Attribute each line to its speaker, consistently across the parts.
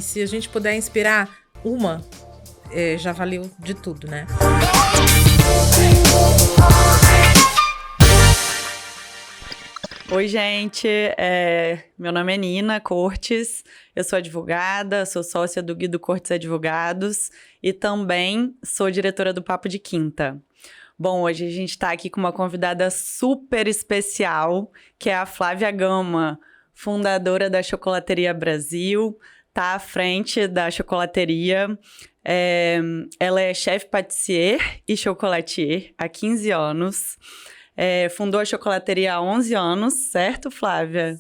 Speaker 1: se a gente puder inspirar uma, já valeu de tudo, né?
Speaker 2: Oi, gente, meu nome é Nina Cortes, eu sou advogada, sou sócia do Guido Cortes Advogados e também sou diretora do Papo de Quinta. Bom, hoje a gente está aqui com uma convidada super especial, que é a Flávia Gama, fundadora da Chocolateria Brasil, está à frente da chocolateria. Ela é chefe patissier e chocolatier há 15 anos. Fundou a chocolateria há 11 anos, certo, Flávia?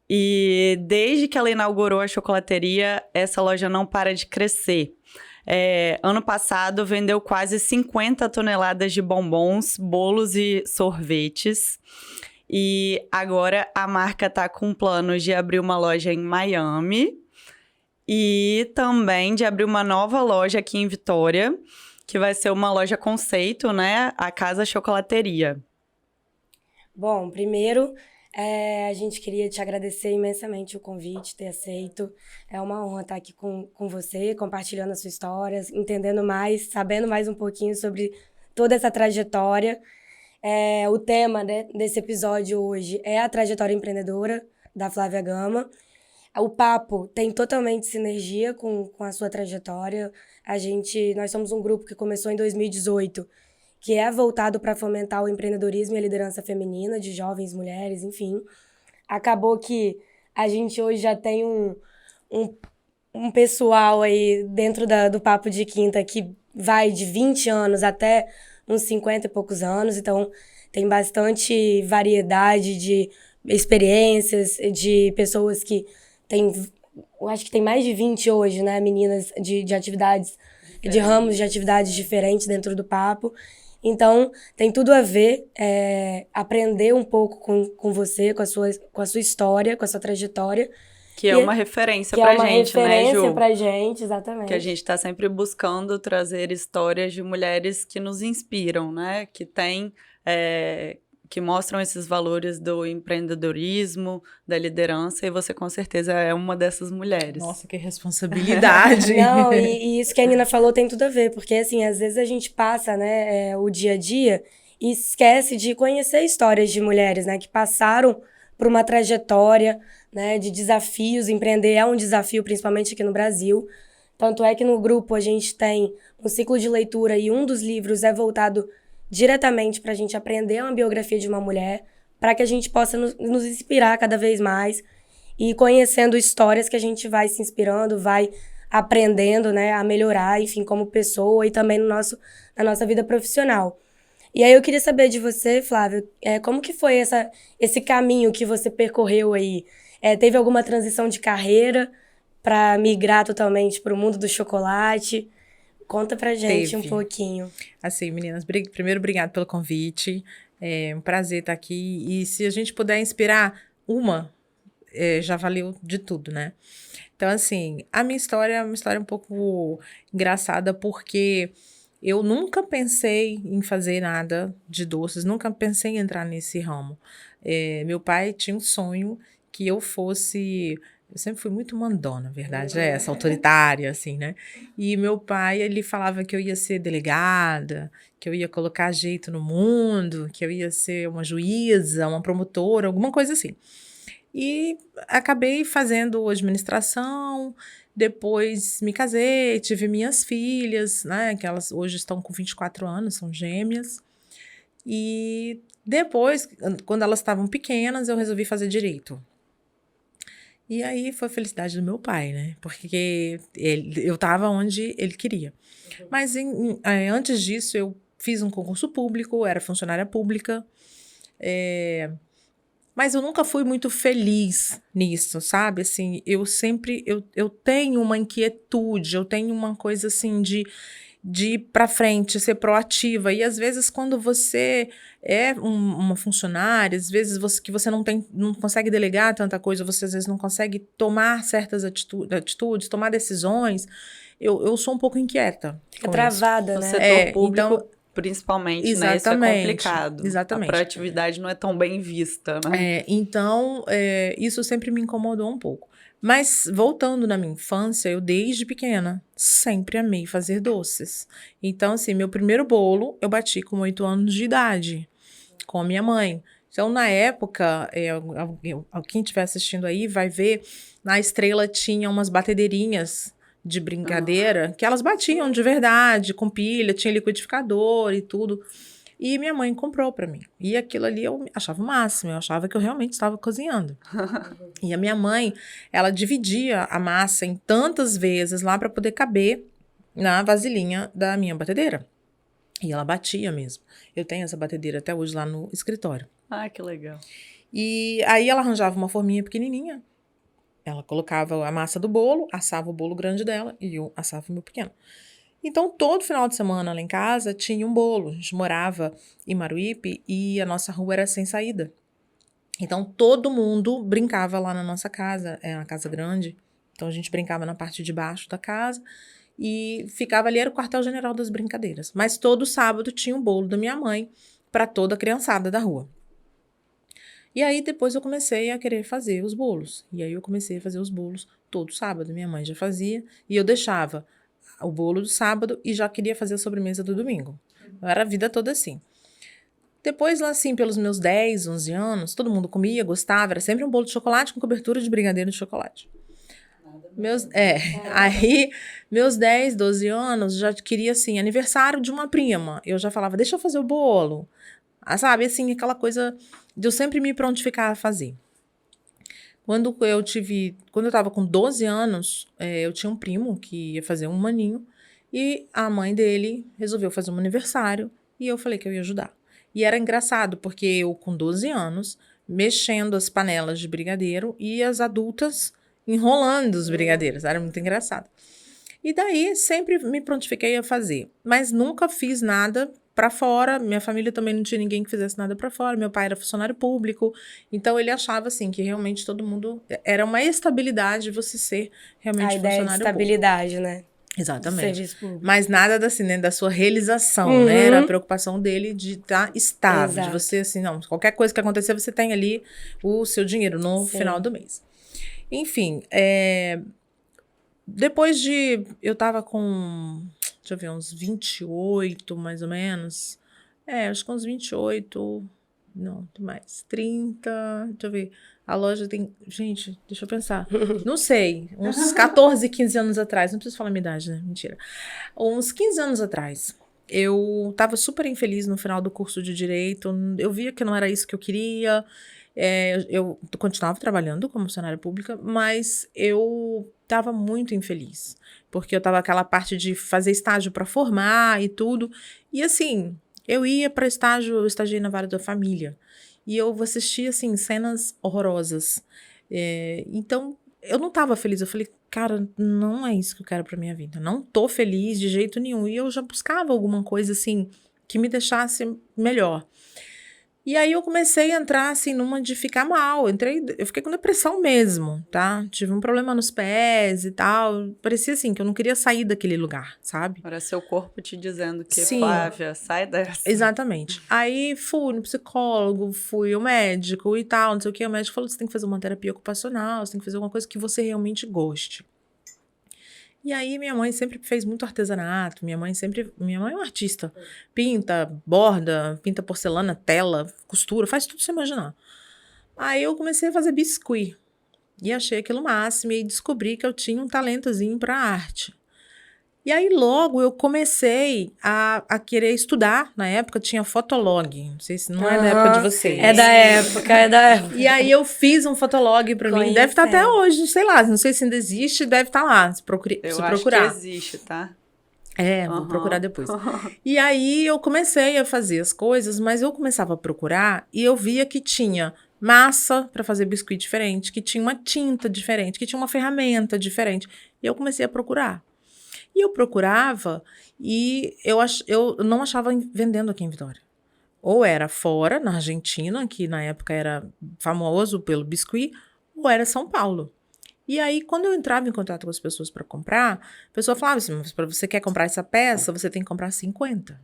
Speaker 2: E desde que ela inaugurou a chocolateria, essa loja não para de crescer. Ano passado, vendeu quase 50 toneladas de bombons, bolos e sorvetes. E agora a marca está com planos de abrir uma loja em Miami e também de abrir uma nova loja aqui em Vitória, que vai ser uma loja conceito, né? A Casa Chocolateria.
Speaker 3: Bom, primeiro, a gente queria te agradecer imensamente o convite, ter aceito. É uma honra estar aqui com você, compartilhando as suas histórias, entendendo mais, sabendo mais um pouquinho sobre toda essa trajetória. O tema, né, desse episódio hoje é a trajetória empreendedora da Flávia Gama. O papo tem totalmente sinergia com a sua trajetória. Nós somos um grupo que começou em 2018, que é voltado para fomentar o empreendedorismo e a liderança feminina de jovens mulheres, enfim. Acabou que a gente hoje já tem um pessoal aí dentro do Papo de Quinta que vai de 20 anos até uns 50 e poucos anos, então tem bastante variedade de experiências, de pessoas que eu acho que tem mais de 20 hoje, né, meninas de atividades, de ramos de atividades diferentes dentro do papo. Então, tem tudo a ver, aprender um pouco com você, com a sua história, com a sua trajetória.
Speaker 2: Que é uma referência pra gente, né, Ju?
Speaker 3: Que é uma referência pra gente, exatamente.
Speaker 2: Que a gente tá sempre buscando trazer histórias de mulheres que nos inspiram, né? Que mostram esses valores do empreendedorismo, da liderança, e você com certeza é uma dessas mulheres.
Speaker 1: Nossa, que responsabilidade!
Speaker 3: Não, e isso que a Nina falou tem tudo a ver, porque assim, às vezes a gente passa, né, o dia a dia e esquece de conhecer histórias de mulheres, né, que passaram por uma trajetória, né, de desafios. Empreender é um desafio, principalmente aqui no Brasil. Tanto é que no grupo a gente tem um ciclo de leitura e um dos livros é voltado diretamente para a gente aprender uma biografia de uma mulher, para que a gente possa nos inspirar cada vez mais e conhecendo histórias que a gente vai se inspirando, vai aprendendo, né, a melhorar, enfim, como pessoa e também na nossa vida profissional. E aí eu queria saber de você, Flávio, como que foi esse caminho que você percorreu aí? Teve alguma transição de carreira para migrar totalmente para o mundo do chocolate? Conta pra gente um pouquinho.
Speaker 1: Assim, meninas, primeiro, obrigado pelo convite. É um prazer estar aqui. E se a gente puder inspirar uma, já valeu de tudo, né? Então, assim, a minha história é uma história um pouco engraçada, porque eu nunca pensei em fazer nada de doces, nunca pensei em entrar nesse ramo. Meu pai tinha um sonho que eu fosse... Eu sempre fui muito mandona, a verdade é essa, autoritária, assim, né? E meu pai, ele falava que eu ia ser delegada, que eu ia colocar jeito no mundo, que eu ia ser uma juíza, uma promotora, alguma coisa assim. E acabei fazendo administração, depois me casei, tive minhas filhas, né? Que elas hoje estão com 24 anos, são gêmeas. E depois, quando elas estavam pequenas, eu resolvi fazer direito. E aí foi a felicidade do meu pai, né? Porque eu estava onde ele queria. Mas antes disso, eu fiz um concurso público, era funcionária pública. Mas eu nunca fui muito feliz nisso, sabe? Assim, eu tenho uma inquietude, eu tenho uma coisa assim de ir para frente, ser proativa. E às vezes quando você é uma funcionária, às vezes você não consegue delegar tanta coisa, você às vezes não consegue tomar certas atitudes, tomar decisões, eu sou um pouco inquieta.
Speaker 3: Fica travada,
Speaker 2: né?
Speaker 3: No
Speaker 2: setor público, então, principalmente, né? Isso é complicado.
Speaker 1: Exatamente.
Speaker 2: A proatividade não é tão bem vista, né?
Speaker 1: Então, isso sempre me incomodou um pouco. Mas, voltando na minha infância, eu desde pequena sempre amei fazer doces. Então, assim, meu primeiro bolo eu bati com 8 anos de idade, com a minha mãe. Então, na época, quem estiver assistindo aí vai ver, na Estrela tinha umas batedeirinhas de brincadeira que elas batiam de verdade, com pilha, tinha liquidificador e tudo. E minha mãe comprou pra mim. E aquilo ali eu achava o máximo, eu achava que eu realmente estava cozinhando. E a minha mãe, ela dividia a massa em tantas vezes lá pra poder caber na vasilhinha da minha batedeira. E ela batia mesmo. Eu tenho essa batedeira até hoje lá no escritório.
Speaker 2: Ah, que legal.
Speaker 1: E aí ela arranjava uma forminha pequenininha. Ela colocava a massa do bolo, assava o bolo grande dela e eu assava o meu pequeno. Então, todo final de semana lá em casa tinha um bolo. A gente morava em Maruípe e a nossa rua era sem saída. Então, todo mundo brincava lá na nossa casa. É uma casa grande. Então, a gente brincava na parte de baixo da casa e ficava ali, era o quartel-general das brincadeiras. Mas todo sábado tinha um bolo da minha mãe para toda a criançada da rua. E aí, depois eu comecei a querer fazer os bolos. E aí, eu comecei a fazer os bolos todo sábado. Minha mãe já fazia e eu deixava o bolo do sábado e já queria fazer a sobremesa do domingo. Era a vida toda assim. Depois, lá assim, pelos meus 10, 11 anos, todo mundo comia, gostava, era sempre um bolo de chocolate com cobertura de brigadeiro de chocolate. Aí, meus 10, 12 anos, já queria, assim, aniversário de uma prima. Eu já falava, deixa eu fazer o bolo. Sabe, assim, aquela coisa de eu sempre me prontificar a fazer. Quando eu tava com 12 anos, eu tinha um primo que ia fazer um aninho e a mãe dele resolveu fazer um aniversário e eu falei que eu ia ajudar. E era engraçado, porque eu com 12 anos, mexendo as panelas de brigadeiro e as adultas enrolando os brigadeiros. Era muito engraçado. E daí sempre me prontifiquei a fazer, mas nunca fiz nada para fora. Minha família também não tinha ninguém que fizesse nada para fora. Meu pai era funcionário público, então ele achava assim que realmente todo mundo era uma estabilidade você ser realmente
Speaker 3: A ideia de
Speaker 1: funcionário público.
Speaker 3: estabilidade, né? Do
Speaker 1: Exatamente.
Speaker 3: serviço público.
Speaker 1: Mas nada assim, né, da sua realização, né? Era a preocupação dele de estar estável, de
Speaker 3: Exato.
Speaker 1: você assim, não, qualquer coisa que acontecer, você tem ali o seu dinheiro no
Speaker 3: Sim.
Speaker 1: final do mês. Enfim, depois eu tava com, deixa eu ver, uns 28, mais ou menos. Acho que uns 28, não, tem mais, 30, deixa eu ver. A loja tem, gente, deixa eu pensar. Não sei, uns 14, 15 anos atrás, não preciso falar a minha idade, né? Mentira. Uns 15 anos atrás, eu tava super infeliz no final do curso de Direito, eu via que não era isso que eu queria. Eu continuava trabalhando como funcionária pública, mas eu estava muito infeliz, porque eu estava aquela parte de fazer estágio para formar e tudo, e assim, eu ia para estágio, eu estagiei na Vara da Família, e eu assistia, assim, cenas horrorosas, então eu não estava feliz, eu falei, cara, não é isso que eu quero para minha vida, não tô feliz de jeito nenhum, e eu já buscava alguma coisa, assim, que me deixasse melhor. E aí eu comecei a entrar, assim, numa de ficar mal. Eu fiquei com depressão mesmo, tá? Tive um problema nos pés e tal. Parecia, assim, que eu não queria sair daquele lugar, sabe?
Speaker 2: Era seu corpo te dizendo que,
Speaker 1: Sim.
Speaker 2: Flávia, sai dessa.
Speaker 1: Exatamente. Aí fui no psicólogo, fui ao médico e tal, não sei o que. O médico falou, você tem que fazer uma terapia ocupacional, você tem que fazer alguma coisa que você realmente goste. E aí minha mãe sempre fez muito artesanato, minha mãe é uma artista, pinta, borda, pinta porcelana, tela, costura, faz tudo sem imaginar. Aí eu comecei a fazer biscuit e achei aquilo máximo e descobri que eu tinha um talentozinho para arte. E aí logo eu comecei a querer estudar, na época tinha Fotolog, não sei se não é da época de vocês.
Speaker 3: É da época.
Speaker 1: E aí eu fiz um Fotolog pra mim, deve estar até hoje, sei lá, não sei se ainda existe, deve estar lá, se procurar.
Speaker 2: Acho que existe, tá?
Speaker 1: Vou procurar depois. E aí eu comecei a fazer as coisas, mas eu começava a procurar e eu via que tinha massa para fazer biscuit diferente, que tinha uma tinta diferente, que tinha uma ferramenta diferente. E eu comecei a procurar. E eu procurava e eu não achava vendendo aqui em Vitória. Ou era fora, na Argentina, que na época era famoso pelo biscuit, ou era São Paulo. E aí, quando eu entrava em contato com as pessoas para comprar, a pessoa falava assim, mas você quer comprar essa peça, você tem que comprar 50.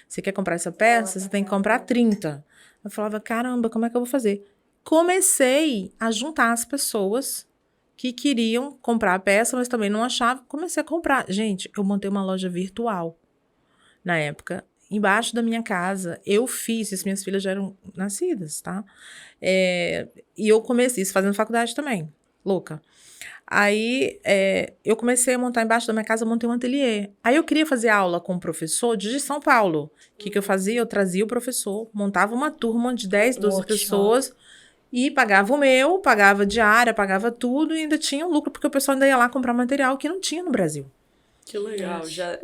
Speaker 1: Você quer comprar essa peça, você tem que comprar 30. Eu falava, caramba, como é que eu vou fazer? Comecei a juntar as pessoas que queriam comprar a peça, mas também não achavam. Comecei a comprar. Gente, eu montei uma loja virtual na época, embaixo da minha casa. Eu fiz, as minhas filhas já eram nascidas, tá? E eu comecei isso fazendo faculdade também, louca. Aí, eu comecei a montar embaixo da minha casa, eu montei um ateliê. Aí eu queria fazer aula com um professor de São Paulo. O que eu fazia? Eu trazia o professor, montava uma turma de 10, 12 pessoas e pagava o meu, pagava diária, pagava tudo e ainda tinha lucro, porque o pessoal ainda ia lá comprar material que não tinha no Brasil.
Speaker 2: Que legal, já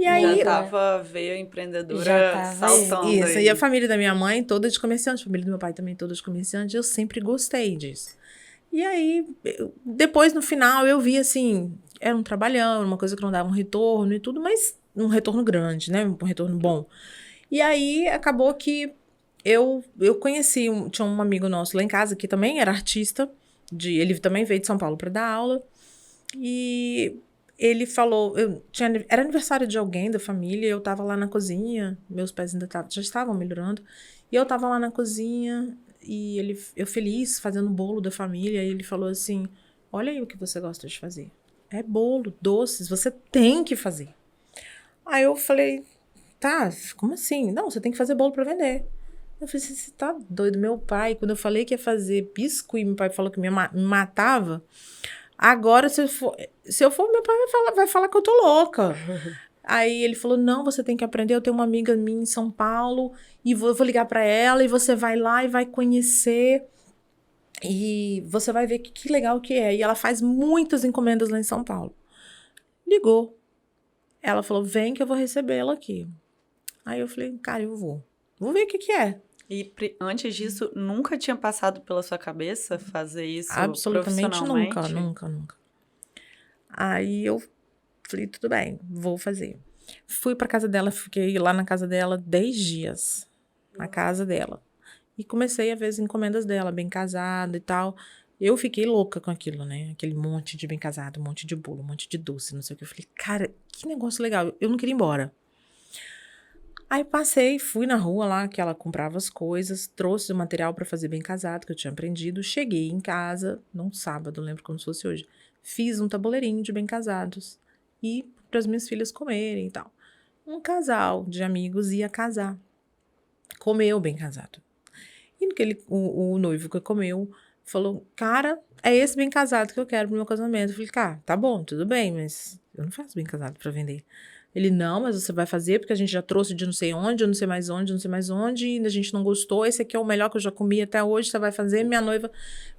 Speaker 1: tava
Speaker 2: veio a empreendedora
Speaker 3: Já tava
Speaker 2: saltando
Speaker 1: isso,
Speaker 2: aí.
Speaker 1: e a família da minha mãe, toda de comerciante, a família do meu pai também, toda de comerciante, eu sempre gostei disso. E aí, depois, no final, eu vi, assim, era um trabalhão, uma coisa que não dava um retorno e tudo, mas um retorno grande, né, um retorno bom. E aí, acabou que eu conheci, tinha um amigo nosso lá em casa, que também era artista, ele também veio de São Paulo para dar aula, e ele falou, era aniversário de alguém da família, eu tava lá na cozinha, meus pés ainda já estavam melhorando, e eu tava lá na cozinha, e eu feliz, fazendo bolo da família, e ele falou assim, olha aí o que você gosta de fazer. É bolo, doces, você tem que fazer. Aí eu falei, tá, como assim? Não, você tem que fazer bolo para vender. Eu falei, você tá doido? Meu pai, quando eu falei que ia fazer biscuit, meu pai falou que me matava. Agora, se eu for, meu pai vai falar que eu tô louca. Aí ele falou, não, você tem que aprender. Eu tenho uma amiga minha em São Paulo e eu vou ligar pra ela e você vai lá e vai conhecer e você vai ver que legal que é. E ela faz muitas encomendas lá em São Paulo. Ligou. Ela falou, vem que eu vou recebê-la aqui. Aí eu falei, cara, eu vou. Vou ver o que é.
Speaker 2: E antes disso, nunca tinha passado pela sua cabeça fazer isso
Speaker 1: absolutamente
Speaker 2: profissionalmente?
Speaker 1: Nunca. Aí eu falei, tudo bem, vou fazer. Fui pra casa dela, fiquei lá na casa dela 10 dias. Na casa dela. E comecei a ver as encomendas dela, bem casada e tal. Eu fiquei louca com aquilo, né? Aquele monte de bem casado, um monte de bolo, um monte de doce, não sei o que. Eu falei, cara, que negócio legal. Eu não queria ir embora. Aí passei, fui na rua lá, que ela comprava as coisas, trouxe o material para fazer bem casado, que eu tinha aprendido. Cheguei em casa, num sábado, lembro como se fosse hoje. Fiz um tabuleirinho de bem casados. E para as minhas filhas comerem e tal. Um casal de amigos ia casar. Comeu bem casado. E no que o noivo que comeu falou, cara, é esse bem casado que eu quero pro meu casamento. Eu falei, cara, tá bom, tudo bem, mas eu não faço bem casado para vender. Ele, não, mas você vai fazer porque a gente já trouxe de não sei onde, eu não sei mais onde, e a gente não gostou, esse aqui é o melhor que eu já comi até hoje, você vai fazer, minha noiva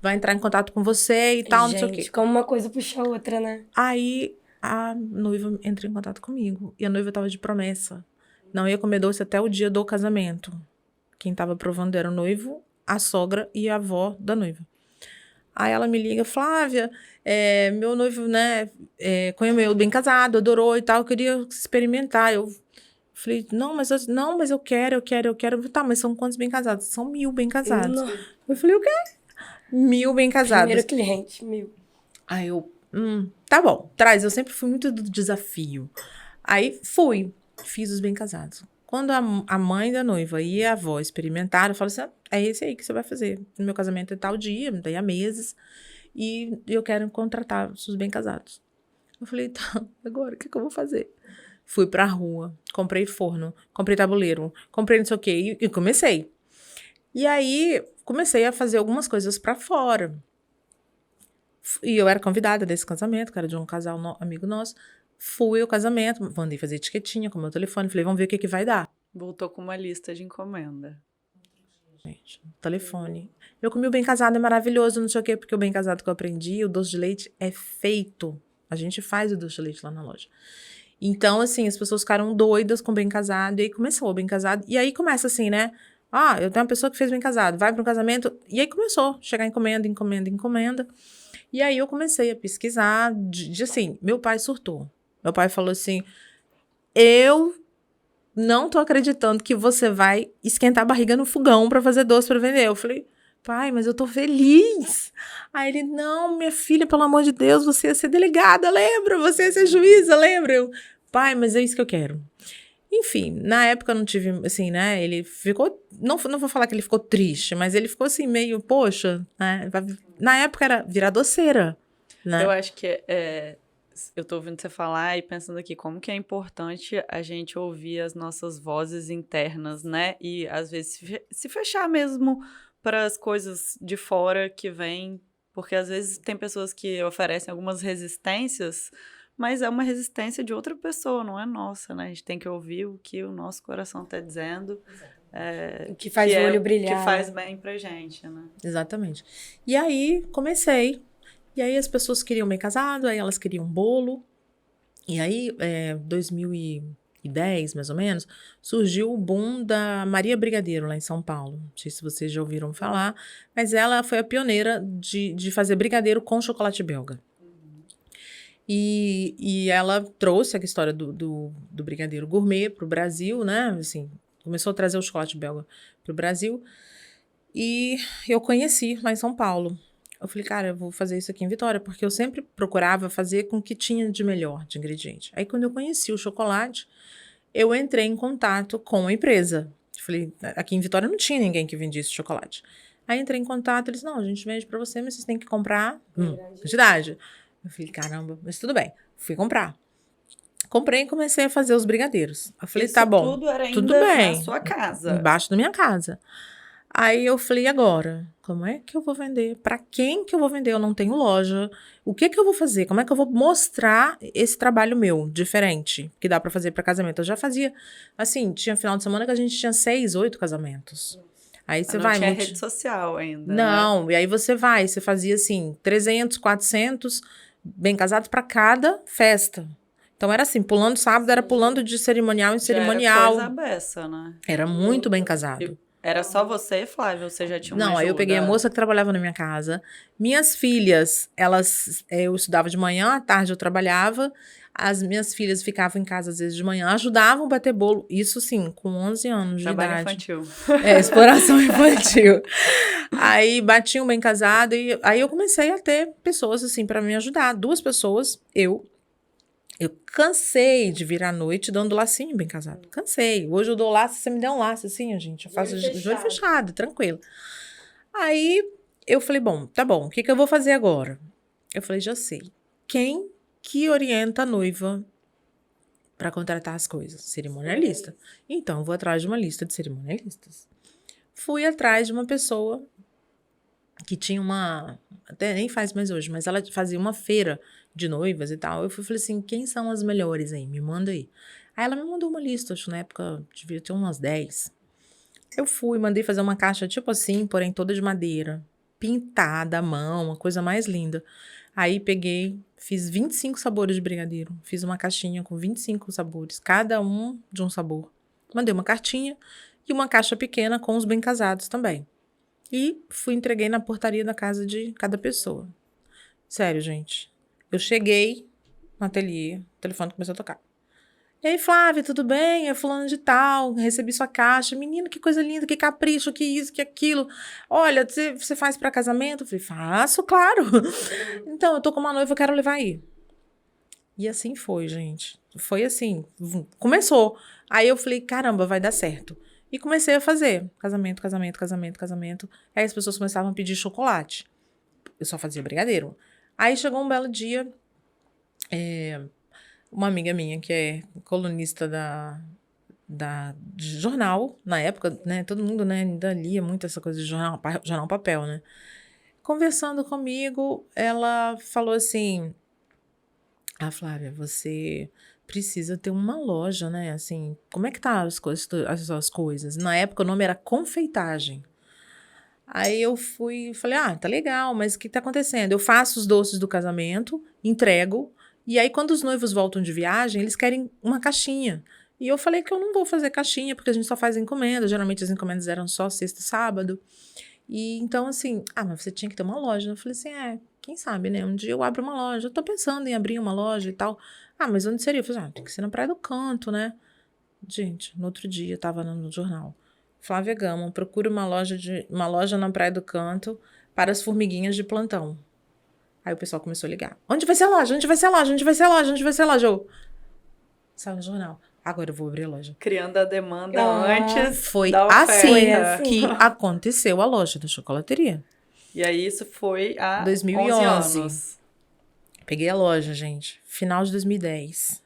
Speaker 1: vai entrar em contato com você e tal, não sei o quê.
Speaker 3: Como uma coisa puxa a outra, né?
Speaker 1: Aí a noiva entrou em contato comigo, e a noiva tava de promessa. Não ia comer doce até o dia do casamento. Quem tava provando era o noivo, a sogra e a avó da noiva. Aí ela me liga, Flávia, meu noivo, né, comeu bem casado, adorou e tal, eu queria experimentar. Eu falei, não, mas eu quero. Tá, mas são quantos bem casados? São 1000 bem casados.
Speaker 3: Não.
Speaker 1: Eu falei, o quê? 1000 bem casados.
Speaker 3: Primeiro cliente, 1000.
Speaker 1: Aí eu, tá bom, traz, eu sempre fui muito do desafio. Aí fiz os bem casados. Quando a mãe da noiva e a avó experimentaram, eu falei assim, é esse aí que você vai fazer. No meu casamento é tal dia, daí há meses, e eu quero contratar os bem casados. Eu falei, tá, agora o que eu vou fazer? Fui pra rua, comprei forno, comprei tabuleiro, comprei não sei o quê, e comecei. E aí, comecei a fazer algumas coisas pra fora. E eu era convidada desse casamento, que era de um casal amigo nosso. Fui ao casamento, mandei fazer etiquetinha com o meu telefone, falei, vamos ver o que vai dar.
Speaker 2: Voltou com uma lista de encomenda.
Speaker 1: Gente, telefone. Eu comi o bem casado, é maravilhoso, não sei o quê, porque o bem casado que eu aprendi, o doce de leite é feito. A gente faz o doce de leite lá na loja. Então, assim, as pessoas ficaram doidas com o bem casado, e aí começou o bem casado. E aí começa assim, né? Eu tenho uma pessoa que fez bem casado, vai para um casamento, e aí começou a chegar encomenda. E aí eu comecei a pesquisar, assim, meu pai surtou. Meu pai falou assim, eu não tô acreditando que você vai esquentar a barriga no fogão pra fazer doce pra vender. Eu falei, pai, mas eu tô feliz. Aí ele, não, minha filha, pelo amor de Deus, você ia ser delegada, lembra? Você ia ser juíza, lembra? Eu, pai, mas é isso que eu quero. Enfim, na época eu não tive, assim, né, ele ficou, não vou falar que ele ficou triste, mas ele ficou assim, meio, poxa, né, na época era virar doceira. né?
Speaker 2: Eu acho que eu tô ouvindo você falar e pensando aqui como que é importante a gente ouvir as nossas vozes internas, né? E às vezes se fechar mesmo para as coisas de fora que vêm, porque às vezes tem pessoas que oferecem algumas resistências, mas é uma resistência de outra pessoa, não é nossa, né? A gente tem que ouvir o que o nosso coração tá dizendo.
Speaker 3: O que faz o olho brilhar.
Speaker 2: Que faz bem pra gente, né?
Speaker 1: Exatamente. E aí, comecei. E aí, as pessoas queriam bem casado, aí elas queriam bolo. E aí, 2010, mais ou menos, surgiu o boom da Maria Brigadeiro, lá em São Paulo. Não sei se vocês já ouviram falar, mas ela foi a pioneira de fazer brigadeiro com chocolate belga. E ela trouxe a história do brigadeiro gourmet para o Brasil, né? Assim, começou a trazer o chocolate belga para o Brasil. E eu conheci lá em São Paulo. Eu falei, cara, eu vou fazer isso aqui em Vitória, porque eu sempre procurava fazer com o que tinha de melhor de ingrediente. Aí, quando eu conheci o chocolate, eu entrei em contato com a empresa. Eu falei, aqui em Vitória não tinha ninguém que vendisse chocolate. Aí, entrei em contato, eles, não, a gente vende para você, mas vocês têm que comprar quantidade. Eu falei, caramba, mas tudo bem. Fui comprar. Comprei e comecei a fazer os brigadeiros. Eu falei,
Speaker 2: Isso
Speaker 1: tá bom,
Speaker 2: tudo era
Speaker 1: tudo
Speaker 2: ainda
Speaker 1: bem.
Speaker 2: na sua casa.
Speaker 1: Embaixo da minha casa. Aí eu falei, agora, como é que eu vou vender? Para quem que eu vou vender? Eu não tenho loja. O que que eu vou fazer? Como é que eu vou mostrar esse trabalho meu, diferente, que dá para fazer para casamento? Eu já fazia, assim, tinha final de semana que a gente tinha 6, 8 casamentos. Aí você vai...
Speaker 2: Não tinha rede social ainda,
Speaker 1: Não,
Speaker 2: né?
Speaker 1: E aí você fazia assim, 300, 400 bem casados para cada festa. Então era assim, pulando sábado, era pulando de cerimonial em cerimonial.
Speaker 2: Já era coisa beça, né?
Speaker 1: Era muito bem casado.
Speaker 2: Era só você, Flávia? Você já tinha uma
Speaker 1: Não,
Speaker 2: ajuda?
Speaker 1: aí eu peguei a moça que trabalhava na minha casa. Minhas filhas, eu estudava de manhã, à tarde eu trabalhava. As minhas filhas ficavam em casa às vezes de manhã, ajudavam a bater bolo. Isso sim, com 11 anos de idade.
Speaker 2: Trabalho infantil.
Speaker 1: Exploração infantil. Aí batiam bem casado e aí eu comecei a ter pessoas assim para me ajudar. 2 pessoas, eu cansei de vir à noite dando lacinho bem casado. Cansei. Hoje eu dou laço, você me der um laço assim, gente. Eu faço de olho fechado, tranquilo. Aí eu falei, bom, tá bom, o que eu vou fazer agora? Eu falei, já sei. Quem que orienta a noiva para contratar as coisas? Cerimonialista. Então, eu vou atrás de uma lista de cerimonialistas. Fui atrás de uma pessoa que tinha até nem faz mais hoje, mas ela fazia uma feira de noivas e tal. Eu falei assim, quem são as melhores aí? Me manda aí. Aí ela me mandou uma lista, acho que na época devia ter umas 10. Eu mandei fazer uma caixa tipo assim, porém toda de madeira, pintada à mão, uma coisa mais linda. Aí peguei, fiz 25 sabores de brigadeiro, fiz uma caixinha com 25 sabores, cada um de um sabor. Mandei uma cartinha e uma caixa pequena com os bem casados também. E entreguei na portaria da casa de cada pessoa. Sério, gente. Eu cheguei no ateliê, o telefone começou a tocar. E aí, Flávia, tudo bem? É fulano de tal, recebi sua caixa. Menina, que coisa linda, que capricho, que isso, que aquilo. Olha, você faz para casamento? Eu falei, faço, claro. Então, eu tô com uma noiva, eu quero levar aí. E assim foi, gente. Foi assim, começou. Aí eu falei, caramba, vai dar certo. E comecei a fazer casamento. Aí as pessoas começavam a pedir chocolate. Eu só fazia brigadeiro. Aí chegou um belo dia, uma amiga minha, que é colunista de jornal, na época, né? Todo mundo, né, ainda lia muito essa coisa de jornal papel, né? Conversando comigo, ela falou assim, Flávia, você precisa ter uma loja, né? Assim, como é que tá as coisas? Na época o nome era Confeitagem. Aí eu falei, tá legal, mas o que tá acontecendo? Eu faço os doces do casamento, entrego, e aí quando os noivos voltam de viagem, eles querem uma caixinha. E eu falei que eu não vou fazer caixinha, porque a gente só faz encomenda, geralmente as encomendas eram só sexta e sábado. E então assim, mas você tinha que ter uma loja. Eu falei assim, quem sabe, né? Um dia eu abro uma loja, eu tô pensando em abrir uma loja e tal. Mas onde seria? Eu falei, tem que ser na Praia do Canto, né? Gente, no outro dia, tava no jornal. Flávia Gama, procura uma loja na Praia do Canto para as formiguinhas de plantão. Aí o pessoal começou a ligar. Onde vai ser a loja? Onde vai ser a loja? Onde vai ser a loja? Onde vai ser a loja? Eu... Saiu no jornal. Agora eu vou abrir a loja.
Speaker 2: Criando a demanda antes
Speaker 1: foi
Speaker 2: da
Speaker 1: oferta.
Speaker 2: assim
Speaker 1: Que aconteceu a loja da chocolateria.
Speaker 2: E aí isso foi há
Speaker 1: 2011.
Speaker 2: 11 anos.
Speaker 1: Peguei a loja, gente. Final de 2010.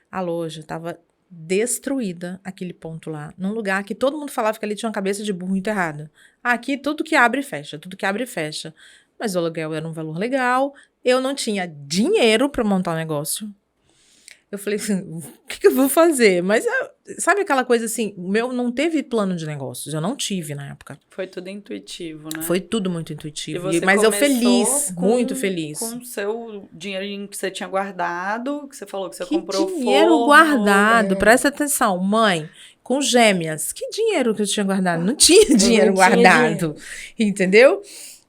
Speaker 1: A loja tava destruída, aquele ponto lá. Num lugar que todo mundo falava que ali tinha uma cabeça de burro enterrada. Aqui tudo que abre e fecha, tudo que abre e fecha. Mas o aluguel era um valor legal. Eu não tinha dinheiro para montar o negócio. Eu falei assim, o que eu vou fazer? Mas sabe aquela coisa assim, o meu não teve plano de negócios, eu não tive na época.
Speaker 2: Foi tudo intuitivo, né?
Speaker 1: Foi tudo muito
Speaker 2: E
Speaker 1: intuitivo.
Speaker 2: você
Speaker 1: Mas eu
Speaker 2: começou
Speaker 1: feliz, muito feliz.
Speaker 2: Com o seu dinheirinho que você tinha guardado, que você falou que você
Speaker 1: Que
Speaker 2: comprou
Speaker 1: dinheiro
Speaker 2: forno.
Speaker 1: guardado, presta atenção, mãe, com gêmeas. Que dinheiro que eu tinha guardado? Não tinha dinheiro guardado, entendeu?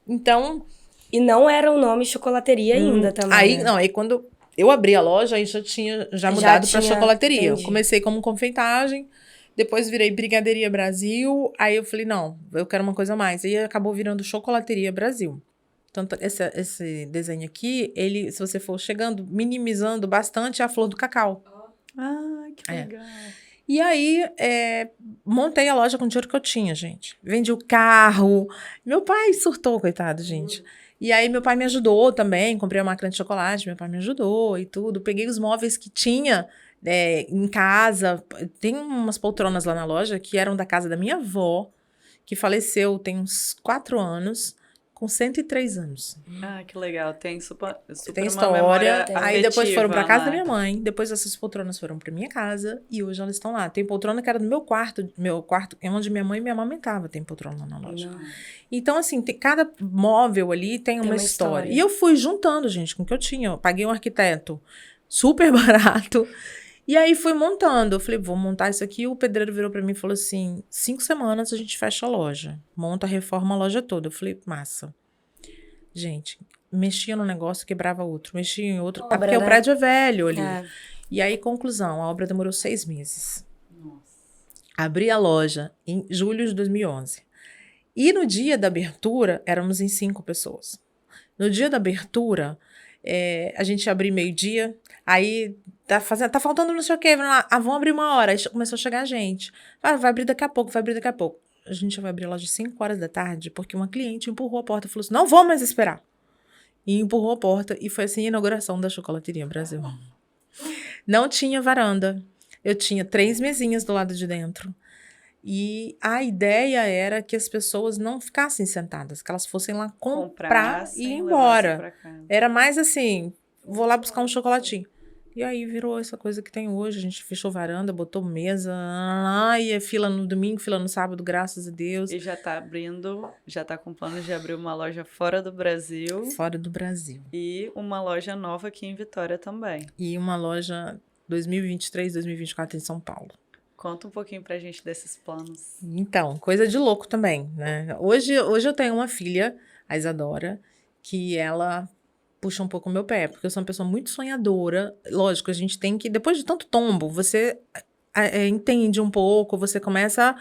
Speaker 1: Então...
Speaker 3: E não era o nome chocolateria ainda também,
Speaker 1: Aí,
Speaker 3: né?
Speaker 1: não, aí quando eu abri a loja, aí já tinha mudado para chocolateria.
Speaker 3: Entendi.
Speaker 1: Eu comecei como confeitagem, depois virei Brigaderia Brasil, aí eu falei, não, eu quero uma coisa a mais. Aí acabou virando Chocolateria Brasil. Tanto esse desenho aqui, ele, se você for chegando, minimizando bastante a flor do cacau.
Speaker 2: Ah, que legal.
Speaker 1: E aí, montei a loja com o dinheiro que eu tinha, gente. Vendi o carro. Meu pai surtou, coitado, gente. E aí, meu pai me ajudou também. Comprei uma máquina de chocolate, meu pai me ajudou e tudo. Peguei os móveis que tinha em casa. Tem umas poltronas lá na loja que eram da casa da minha avó, que faleceu tem uns 4 anos, com 103 anos.
Speaker 2: Ah, que legal. Tem super
Speaker 1: Tem
Speaker 2: uma
Speaker 1: história.
Speaker 2: memória
Speaker 1: Aí depois foram pra casa
Speaker 2: afetiva,
Speaker 1: da
Speaker 2: né?
Speaker 1: minha mãe. Depois essas poltronas foram pra minha casa. E hoje elas estão lá. Tem poltrona que era no meu quarto. Meu quarto é onde minha mãe me amamentava. Tem poltrona lá na loja.
Speaker 3: Não.
Speaker 1: Então, assim, cada móvel ali tem uma história. E eu fui juntando, gente, com o que eu tinha. Eu paguei um arquiteto super barato. E aí fui montando. Eu falei, vou montar isso aqui. O pedreiro virou pra mim e falou assim, 5 semanas a gente fecha a loja. Monta, reforma a loja toda. Eu falei, massa. Gente, mexia no negócio, quebrava outro. Mexia em outro.
Speaker 3: Obra,
Speaker 1: Porque o
Speaker 3: né?
Speaker 1: prédio é velho ali.
Speaker 3: É.
Speaker 1: E aí, conclusão, a obra demorou 6 meses.
Speaker 2: Nossa.
Speaker 1: Abri a loja em julho de 2011. E no dia da abertura, éramos em 5 pessoas. No dia da abertura, a gente abriu meio-dia, aí tá faltando não sei o quê, vamos abrir 1 hora. Aí começou a chegar gente. Vai abrir daqui a pouco, vai abrir daqui a pouco. A gente vai abrir a loja às 5 horas da tarde, porque uma cliente empurrou a porta e falou assim, não vou mais esperar. E empurrou a porta, e foi assim a inauguração da Chocolateria Brasil. Não tinha varanda. Eu tinha 3 mesinhas do lado de dentro. E a ideia era que as pessoas não ficassem sentadas, que elas fossem lá comprar e ir embora. Era mais assim, vou lá buscar um chocolatinho. E aí virou essa coisa que tem hoje. A gente fechou varanda, botou mesa, e é fila no domingo, fila no sábado, graças a Deus.
Speaker 2: E já tá com planos de abrir uma loja fora do Brasil.
Speaker 1: Fora do Brasil.
Speaker 2: E uma loja nova aqui em Vitória também.
Speaker 1: E uma loja 2023, 2024 em São Paulo.
Speaker 2: Conta um pouquinho pra gente desses planos.
Speaker 1: Então, coisa de louco também, né? Hoje eu tenho uma filha, a Isadora, que ela puxa um pouco o meu pé, porque eu sou uma pessoa muito sonhadora. Lógico, a gente tem que, depois de tanto tombo, você entende um pouco, você começa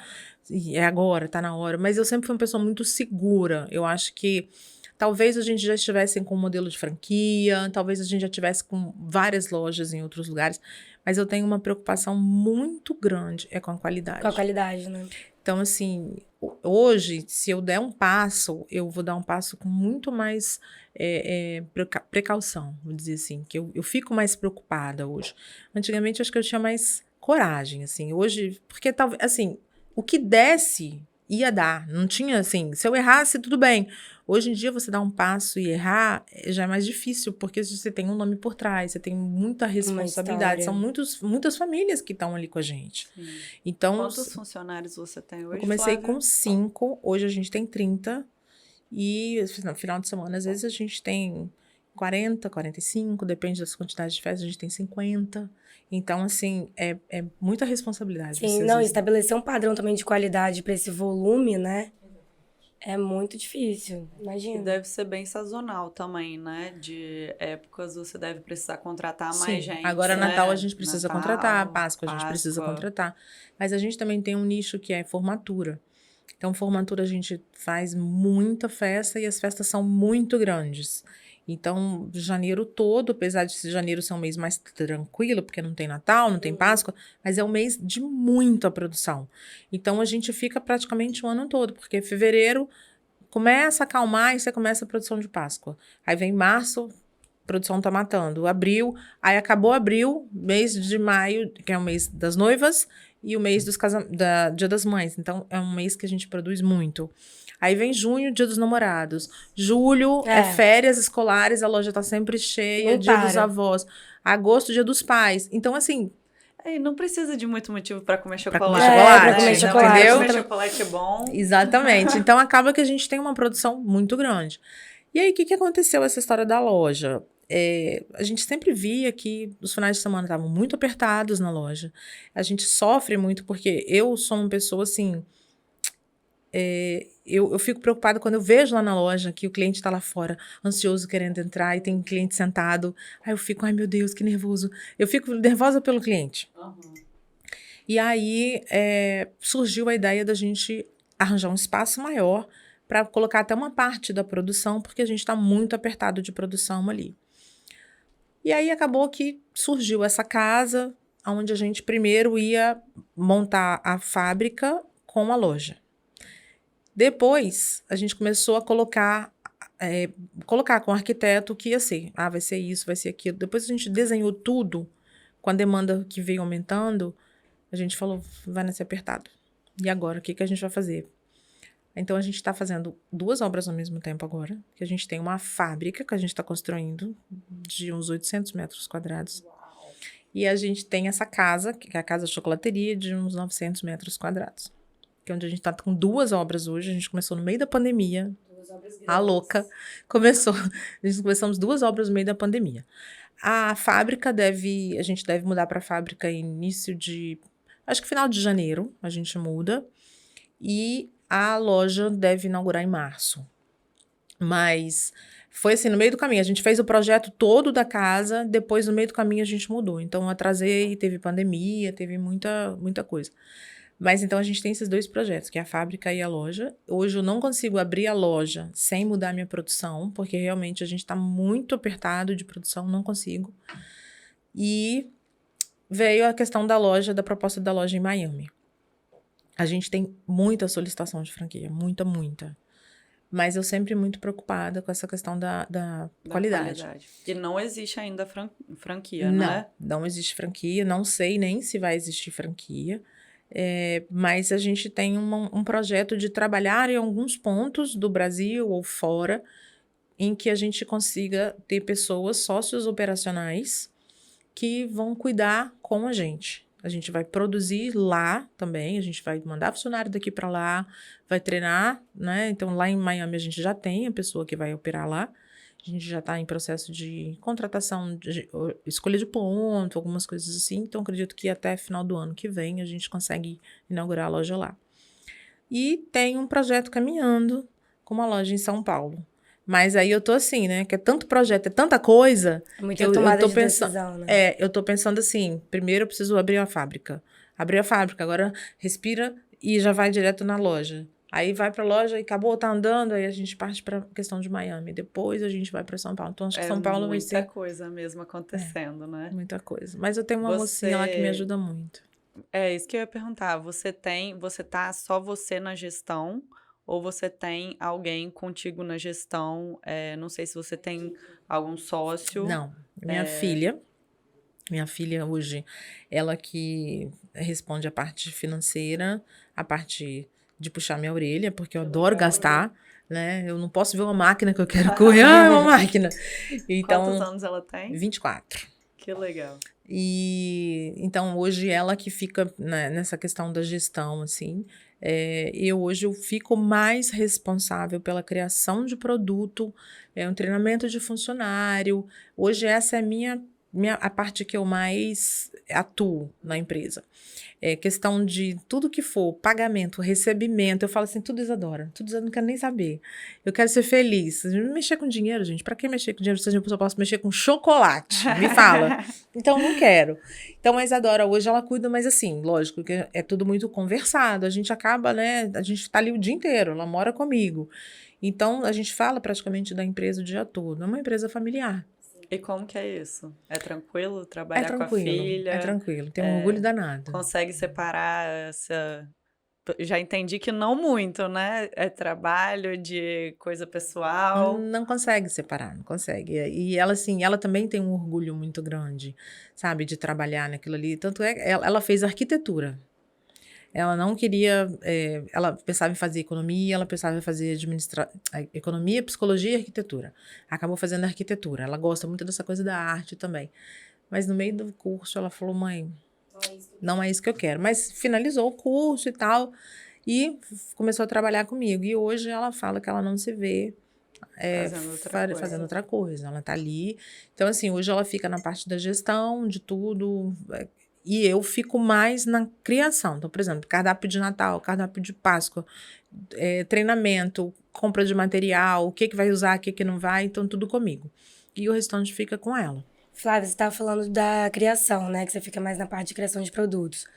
Speaker 1: é agora, tá na hora. Mas eu sempre fui uma pessoa muito segura. Eu acho que talvez a gente já estivesse com um modelo de franquia, talvez a gente já estivesse com várias lojas em outros lugares, mas eu tenho uma preocupação muito grande com a qualidade.
Speaker 3: Com a qualidade, né?
Speaker 1: Então, assim, hoje, se eu der um passo, eu vou dar um passo com muito mais precaução, vou dizer assim, que eu fico mais preocupada hoje. Antigamente, acho que eu tinha mais coragem, assim, hoje, porque talvez, assim, o que desse ia dar, não tinha, assim, se eu errasse, tudo bem. Hoje em dia, você dar um passo e errar já é mais difícil, porque você tem um nome por trás, você tem muita responsabilidade. São muitas famílias que estão ali com a gente.
Speaker 2: Sim.
Speaker 1: Então,
Speaker 2: quantos funcionários você tem hoje,
Speaker 1: eu comecei
Speaker 2: Flávia?
Speaker 1: com 5, hoje a gente tem 30. E no final de semana, às vezes, a gente tem 40, 45, depende das quantidades de festas, a gente tem 50. Então, assim, é muita responsabilidade.
Speaker 3: Sim, não, estabelecer um padrão também de qualidade para esse volume, né? É muito difícil, imagina.
Speaker 2: E deve ser bem sazonal também, né? De épocas você deve precisar contratar mais gente.
Speaker 1: Agora,
Speaker 2: né?
Speaker 1: Natal a gente precisa
Speaker 2: Natal,
Speaker 1: contratar, Páscoa a gente precisa contratar. Mas a gente também tem um nicho que é formatura. Então, formatura a gente faz muita festa e as festas são muito grandes. Então, janeiro todo, apesar de janeiro ser um mês mais tranquilo, porque não tem Natal, não tem Páscoa, mas é um mês de muita produção. Então, a gente fica praticamente o ano todo, porque fevereiro começa a acalmar e você começa a produção de Páscoa. Aí vem março, produção tá matando. Abril, aí acabou abril, mês de maio, que é o mês das noivas, e o mês da Dia das Mães. Então, é um mês que a gente produz muito. Aí vem junho, Dia dos Namorados. Julho é férias escolares, a loja tá sempre cheia,
Speaker 3: Não
Speaker 1: Dia dos
Speaker 3: para.
Speaker 1: Avós. Agosto, Dia dos Pais. Então, assim,
Speaker 2: E não precisa de muito motivo pra comer
Speaker 1: Pra
Speaker 2: chocolate.
Speaker 1: comer chocolate,
Speaker 3: pra comer chocolate.
Speaker 1: entendeu?
Speaker 2: Comer chocolate é bom.
Speaker 1: exatamente. Então, acaba que a gente tem uma produção muito grande. E aí, o que aconteceu essa história da loja? A gente sempre via que os finais de semana estavam muito apertados na loja. A gente sofre muito porque eu sou uma pessoa assim. Eu fico preocupada quando eu vejo lá na loja que o cliente está lá fora, ansioso, querendo entrar, e tem um cliente sentado. Aí eu fico, ai meu Deus, que nervoso. Eu fico nervosa pelo cliente. E aí surgiu a ideia da gente arranjar um espaço maior para colocar até uma parte da produção, porque a gente está muito apertado de produção ali. E aí acabou que surgiu essa casa, onde a gente primeiro ia montar a fábrica com a loja. Depois, a gente começou a colocar com o arquiteto o que ia ser. Ah, vai ser isso, vai ser aquilo. Depois a gente desenhou tudo, com a demanda que veio aumentando, a gente falou, vai nascer apertado. E agora, o que a gente vai fazer? Então, a gente está fazendo 2 obras ao mesmo tempo agora, que a gente tem uma fábrica que a gente está construindo de uns 800 metros quadrados. Uau. E a gente tem essa casa, que é a casa chocolateria, de uns 900 metros quadrados. Que é onde a gente está com 2 obras hoje. A gente começou no meio da pandemia. 2 obras grandes. A louca. Começamos 2 obras no meio da pandemia. A fábrica a gente deve mudar para a fábrica início de... Acho que final de janeiro a gente muda. E a loja deve inaugurar em março. Mas foi assim, no meio do caminho. A gente fez o projeto todo da casa, depois no meio do caminho a gente mudou. Então, eu atrasei, teve pandemia, teve muita coisa. Mas então a gente tem esses 2 projetos, que é a fábrica e a loja. Hoje eu não consigo abrir a loja sem mudar minha produção, porque realmente a gente está muito apertado de produção, não consigo. E veio a questão da loja, da proposta da loja em Miami. A gente tem muita solicitação de franquia, muita. Mas eu sempre muito preocupada com essa questão da qualidade.
Speaker 2: E não existe ainda franquia, né?
Speaker 1: Não existe franquia, não sei nem se vai existir franquia. Mas a gente tem um projeto de trabalhar em alguns pontos do Brasil ou fora, em que a gente consiga ter pessoas, sócios operacionais, que vão cuidar com a gente. A gente vai produzir lá também, a gente vai mandar funcionário daqui para lá, vai treinar, né? Então, lá em Miami a gente já tem a pessoa que vai operar lá. A gente já está em processo de contratação, de escolha de ponto, algumas coisas assim. Então, acredito que até final do ano que vem a gente consegue inaugurar a loja lá. E tem um projeto caminhando com uma loja em São Paulo. Mas aí eu tô assim, né? Que é tanto projeto, é tanta coisa.
Speaker 3: Muita tomada de decisão, né?
Speaker 1: Eu tô pensando assim, primeiro eu preciso abrir a fábrica. Abrir a fábrica, agora respira e já vai direto na loja. Aí vai pra loja e acabou, tá andando, aí a gente parte pra questão de Miami. Depois a gente vai pra São Paulo. Então acho que São Paulo vai ser...
Speaker 2: muita coisa mesmo acontecendo, né?
Speaker 1: Muita coisa. Mas eu tenho uma mocinha lá que me ajuda muito.
Speaker 2: É isso que eu ia perguntar. Você tá só você na gestão... Ou você tem alguém contigo na gestão? Não sei se você tem algum sócio.
Speaker 1: Não. Minha filha hoje, ela que responde a parte financeira, a parte de puxar minha orelha, porque eu adoro gastar, né? Eu não posso ver uma máquina que eu quero correr. É uma máquina! Então,
Speaker 2: quantos anos ela tem?
Speaker 1: 24.
Speaker 2: Que legal.
Speaker 1: E então hoje ela que fica nessa questão da gestão, assim. Hoje eu fico mais responsável pela criação de produto, um treinamento de funcionário. Hoje essa é a parte que eu mais atuo na empresa. Questão de tudo que for, pagamento, recebimento, eu falo assim, tudo Isadora, não quero nem saber. Eu quero ser feliz. Mexer com dinheiro, gente, pra que mexer com dinheiro se eu posso mexer com chocolate? Me fala. Então, não quero. Então, a Isadora hoje, ela cuida, mas assim, lógico, que é tudo muito conversado. A gente acaba, né, a gente tá ali o dia inteiro, ela mora comigo. Então, a gente fala praticamente da empresa o dia todo. É uma empresa familiar.
Speaker 2: E como que é isso? É tranquilo trabalhar com a filha?
Speaker 1: É tranquilo, tem um orgulho danado.
Speaker 2: Consegue separar já entendi que não muito, né? É trabalho de coisa pessoal.
Speaker 1: Não consegue separar, não consegue. E ela, assim, ela também tem um orgulho muito grande, sabe, de trabalhar naquilo ali. Tanto é que ela fez arquitetura. Ela não queria, ela pensava em fazer economia, ela pensava em fazer economia, psicologia e arquitetura. Acabou fazendo arquitetura. Ela gosta muito dessa coisa da arte também. Mas no meio do curso ela falou, mãe, não é isso que eu quero. Mas finalizou o curso e tal, e começou a trabalhar comigo. E hoje ela fala que ela não se vê fazendo outra coisa. Ela tá ali. Então, assim, hoje ela fica na parte da gestão, de tudo. E eu fico mais na criação. Então, por exemplo, cardápio de Natal, cardápio de Páscoa, treinamento, compra de material, o que vai usar, o que não vai. Então, tudo comigo. E o restante fica com ela.
Speaker 3: Flávia, você estava falando da criação, né? Que você fica mais na parte de criação de produtos.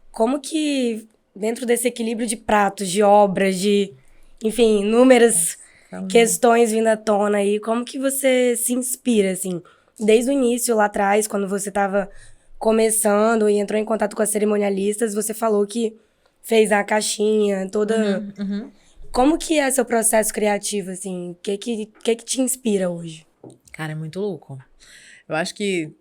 Speaker 3: Como que, dentro desse equilíbrio de pratos, de obras, de, enfim, inúmeras questões vindo à tona aí, como que você se inspira, assim? Desde o início, lá atrás, quando você estava começando e entrou em contato com as cerimonialistas, você falou que fez a caixinha toda... Como que é seu processo criativo, assim? O que te inspira hoje?
Speaker 1: Cara, é muito louco. Eu acho que,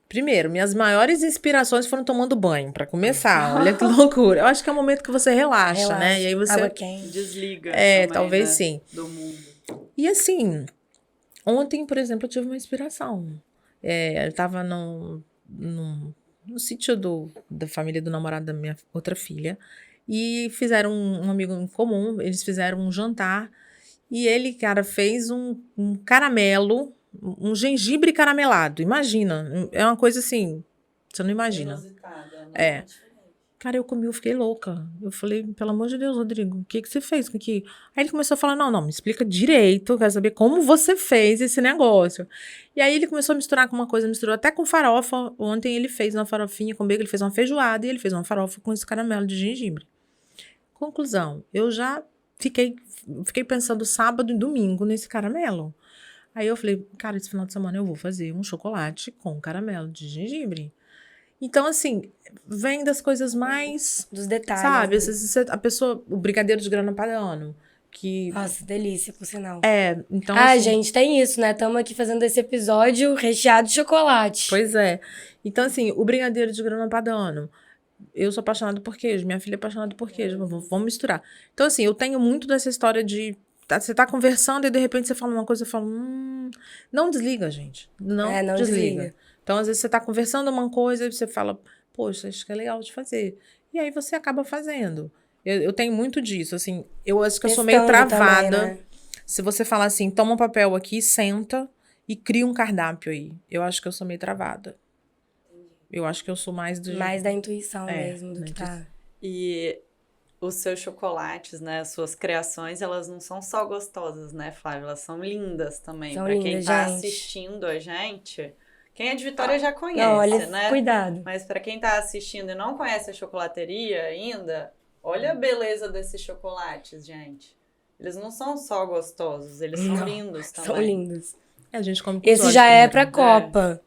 Speaker 1: primeiro, minhas maiores inspirações foram tomando banho, pra começar. Olha que loucura. Eu acho que é o momento que você relaxa, né? E aí você...
Speaker 3: Água quente.
Speaker 2: Desliga também,
Speaker 1: talvez
Speaker 2: né?
Speaker 1: sim.
Speaker 2: Do mundo.
Speaker 1: E assim, ontem, por exemplo, eu tive uma inspiração. Eu tava no sítio da família do namorado da minha outra filha, e fizeram um amigo em comum, eles fizeram um jantar, e ele, cara, fez um caramelo, um gengibre caramelado. Imagina, é uma coisa assim, você não imagina.
Speaker 2: Inusitada, né?
Speaker 1: Cara, eu comi, eu fiquei louca. Eu falei, pelo amor de Deus, Rodrigo, o que você fez com aqui? Aí ele começou a falar, não, me explica direito, eu quero saber como você fez esse negócio. E aí ele começou a misturar com uma coisa, misturou até com farofa. Ontem ele fez uma farofinha com bacon, ele fez uma feijoada e ele fez uma farofa com esse caramelo de gengibre. Conclusão, eu já fiquei pensando sábado e domingo nesse caramelo. Aí eu falei, cara, esse final de semana eu vou fazer um chocolate com caramelo de gengibre. Então, assim, vem das coisas mais...
Speaker 3: Dos detalhes.
Speaker 1: Sabe?
Speaker 3: Né?
Speaker 1: A pessoa... O brigadeiro de grana padano, que...
Speaker 3: Nossa, delícia, por sinal.
Speaker 1: Então...
Speaker 3: assim, gente, tem isso, né? Estamos aqui fazendo esse episódio recheado de chocolate.
Speaker 1: Pois é. Então, assim, o brigadeiro de grana padano... Eu sou apaixonada por queijo, minha filha é apaixonada por queijo, vamos misturar. Então, assim, eu tenho muito dessa história de... Você tá conversando e, de repente, você fala uma coisa, eu falo... Não desliga, gente. Não desliga. Então, às vezes, você tá conversando uma coisa e você fala... Poxa, acho que é legal de fazer. E aí, você acaba fazendo. Eu tenho muito disso, assim... Eu acho que eu sou meio travada. Também, né? Se você falar assim, toma um papel aqui, senta e cria um cardápio aí. Eu acho que eu sou meio travada. Eu acho que eu sou mais
Speaker 3: da intuição mesmo, do que tá...
Speaker 2: E os seus chocolates, né, as suas criações, elas não são só gostosas, né, Flávia? Elas são lindas também. Pra quem tá assistindo a gente... Quem é de Vitória já conhece, não, olha, né?
Speaker 3: Cuidado.
Speaker 2: Mas pra quem tá assistindo e não conhece a chocolateria ainda, olha a beleza desses chocolates, gente. Eles não são só gostosos, eles são lindos também.
Speaker 3: São lindos.
Speaker 1: A gente come com
Speaker 3: esse já é pra Copa.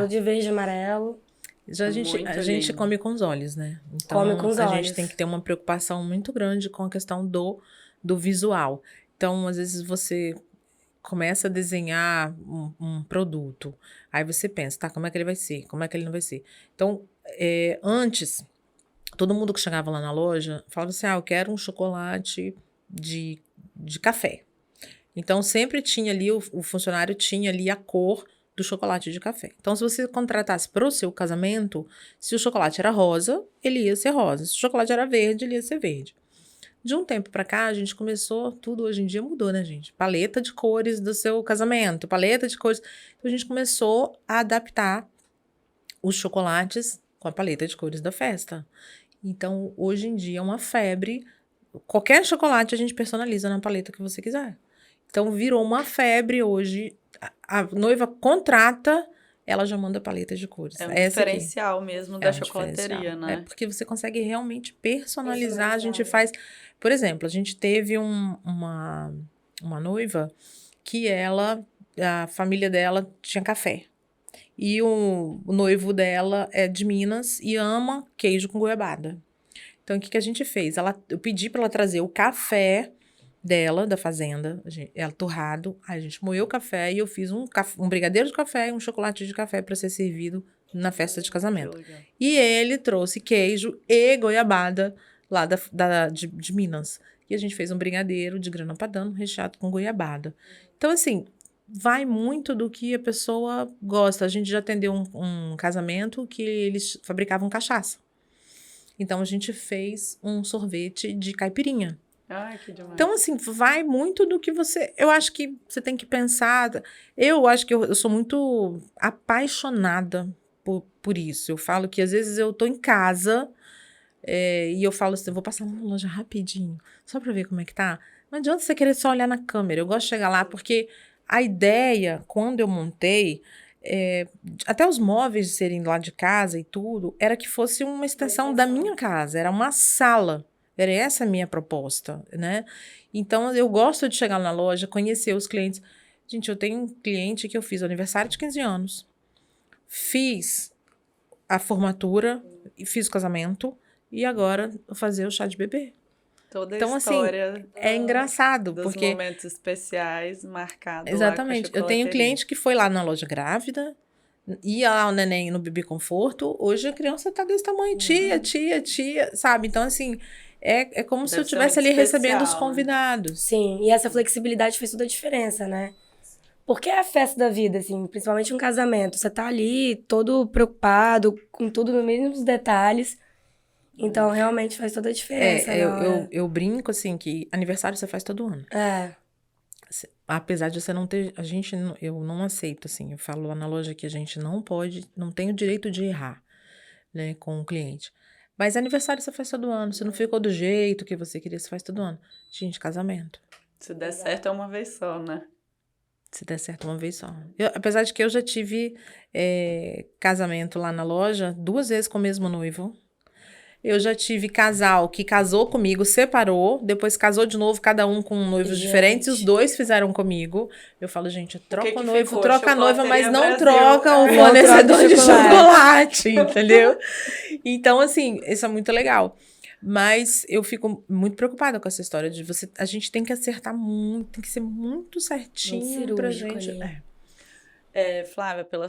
Speaker 3: De verde e amarelo.
Speaker 1: A gente come com os olhos, né? Então,
Speaker 3: come com os olhos.
Speaker 1: A gente tem que ter uma preocupação muito grande com a questão do visual. Então, às vezes, você começa a desenhar um produto, aí você pensa, tá, como é que ele vai ser? Como é que ele não vai ser? Então, antes, todo mundo que chegava lá na loja falava assim, eu quero um chocolate de café. Então, sempre tinha ali, o funcionário tinha ali a cor do chocolate de café. Então, se você contratasse para o seu casamento, se o chocolate era rosa, ele ia ser rosa. Se o chocolate era verde, ele ia ser verde. De um tempo para cá, a gente começou, tudo hoje em dia mudou, né, gente? Paleta de cores do seu casamento, paleta de cores. Então, a gente começou a adaptar os chocolates com a paleta de cores da festa. Então, hoje em dia é uma febre. Qualquer chocolate a gente personaliza na paleta que você quiser. Então, virou uma febre hoje. A noiva contrata, ela já manda paleta de cores.
Speaker 2: É um diferencial mesmo da chocolateria, né?
Speaker 1: É porque você consegue realmente personalizar. A gente faz... Por exemplo, a gente teve uma noiva que a família dela tinha café. E o noivo dela é de Minas e ama queijo com goiabada. Então, o que a gente fez? Eu pedi para ela trazer o café dela, da fazenda, ela torrado, aí a gente moeu o café e eu fiz um brigadeiro de café e um chocolate de café para ser servido na festa de casamento. E ele trouxe queijo e goiabada lá de Minas. E a gente fez um brigadeiro de grana padano recheado com goiabada. Então, assim, vai muito do que a pessoa gosta. A gente já atendeu um casamento que eles fabricavam cachaça. Então, a gente fez um sorvete de caipirinha.
Speaker 2: Ai, que demais.
Speaker 1: Então, assim, vai muito do que você... Eu acho que você tem que pensar... Eu acho que eu sou muito apaixonada por isso. Eu falo que, às vezes, eu tô em casa e eu falo assim, eu vou passar na loja rapidinho, só pra ver como é que tá. Não adianta você querer só olhar na câmera. Eu gosto de chegar lá, porque a ideia, quando eu montei... até os móveis de serem lá de casa e tudo, era que fosse uma extensão da minha casa, era uma sala, era essa a minha proposta, né? Então, eu gosto de chegar na loja, conhecer os clientes. Gente, eu tenho um cliente que eu fiz o aniversário de 15 anos, fiz a formatura, fiz o casamento, e agora vou fazer o chá de bebê.
Speaker 2: Toda a
Speaker 1: Então,
Speaker 2: história
Speaker 1: assim, é engraçado,
Speaker 2: dos
Speaker 1: porque...
Speaker 2: momentos especiais marcados.
Speaker 1: Exatamente. Eu tenho um cliente que foi lá na loja grávida, ia lá o neném no bebê conforto, hoje a criança tá desse tamanho, tia, sabe? Então, assim, é como se eu estivesse ali recebendo os convidados.
Speaker 3: Sim, e essa flexibilidade fez toda a diferença, né? Porque é a festa da vida, assim, principalmente um casamento. Você tá ali todo preocupado, com tudo nos mínimos detalhes. Então, realmente faz toda a diferença.
Speaker 1: Eu brinco, assim, que aniversário você faz todo ano. Apesar de você não ter... Eu não aceito, assim. Eu falo lá na loja que a gente não tem o direito de errar, né, com o cliente. Mas aniversário você faz todo ano. Se não ficou do jeito que você queria, você faz todo ano. Gente, casamento.
Speaker 2: Se der certo, é uma vez só, né?
Speaker 1: Se der certo, uma vez só. Apesar de que eu já tive casamento lá na loja 2 vezes com o mesmo noivo. Eu já tive casal que casou comigo, separou, depois casou de novo, cada um com noivos diferentes, e os 2 fizeram comigo. Eu falo, gente, troca o noivo, troca a noiva, mas não troca o fornecedor de chocolate, entendeu? Então, assim, isso é muito legal. Mas eu fico muito preocupada com essa história de a gente tem que acertar muito, tem que ser muito certinho pra gente.
Speaker 2: Flávia, pelo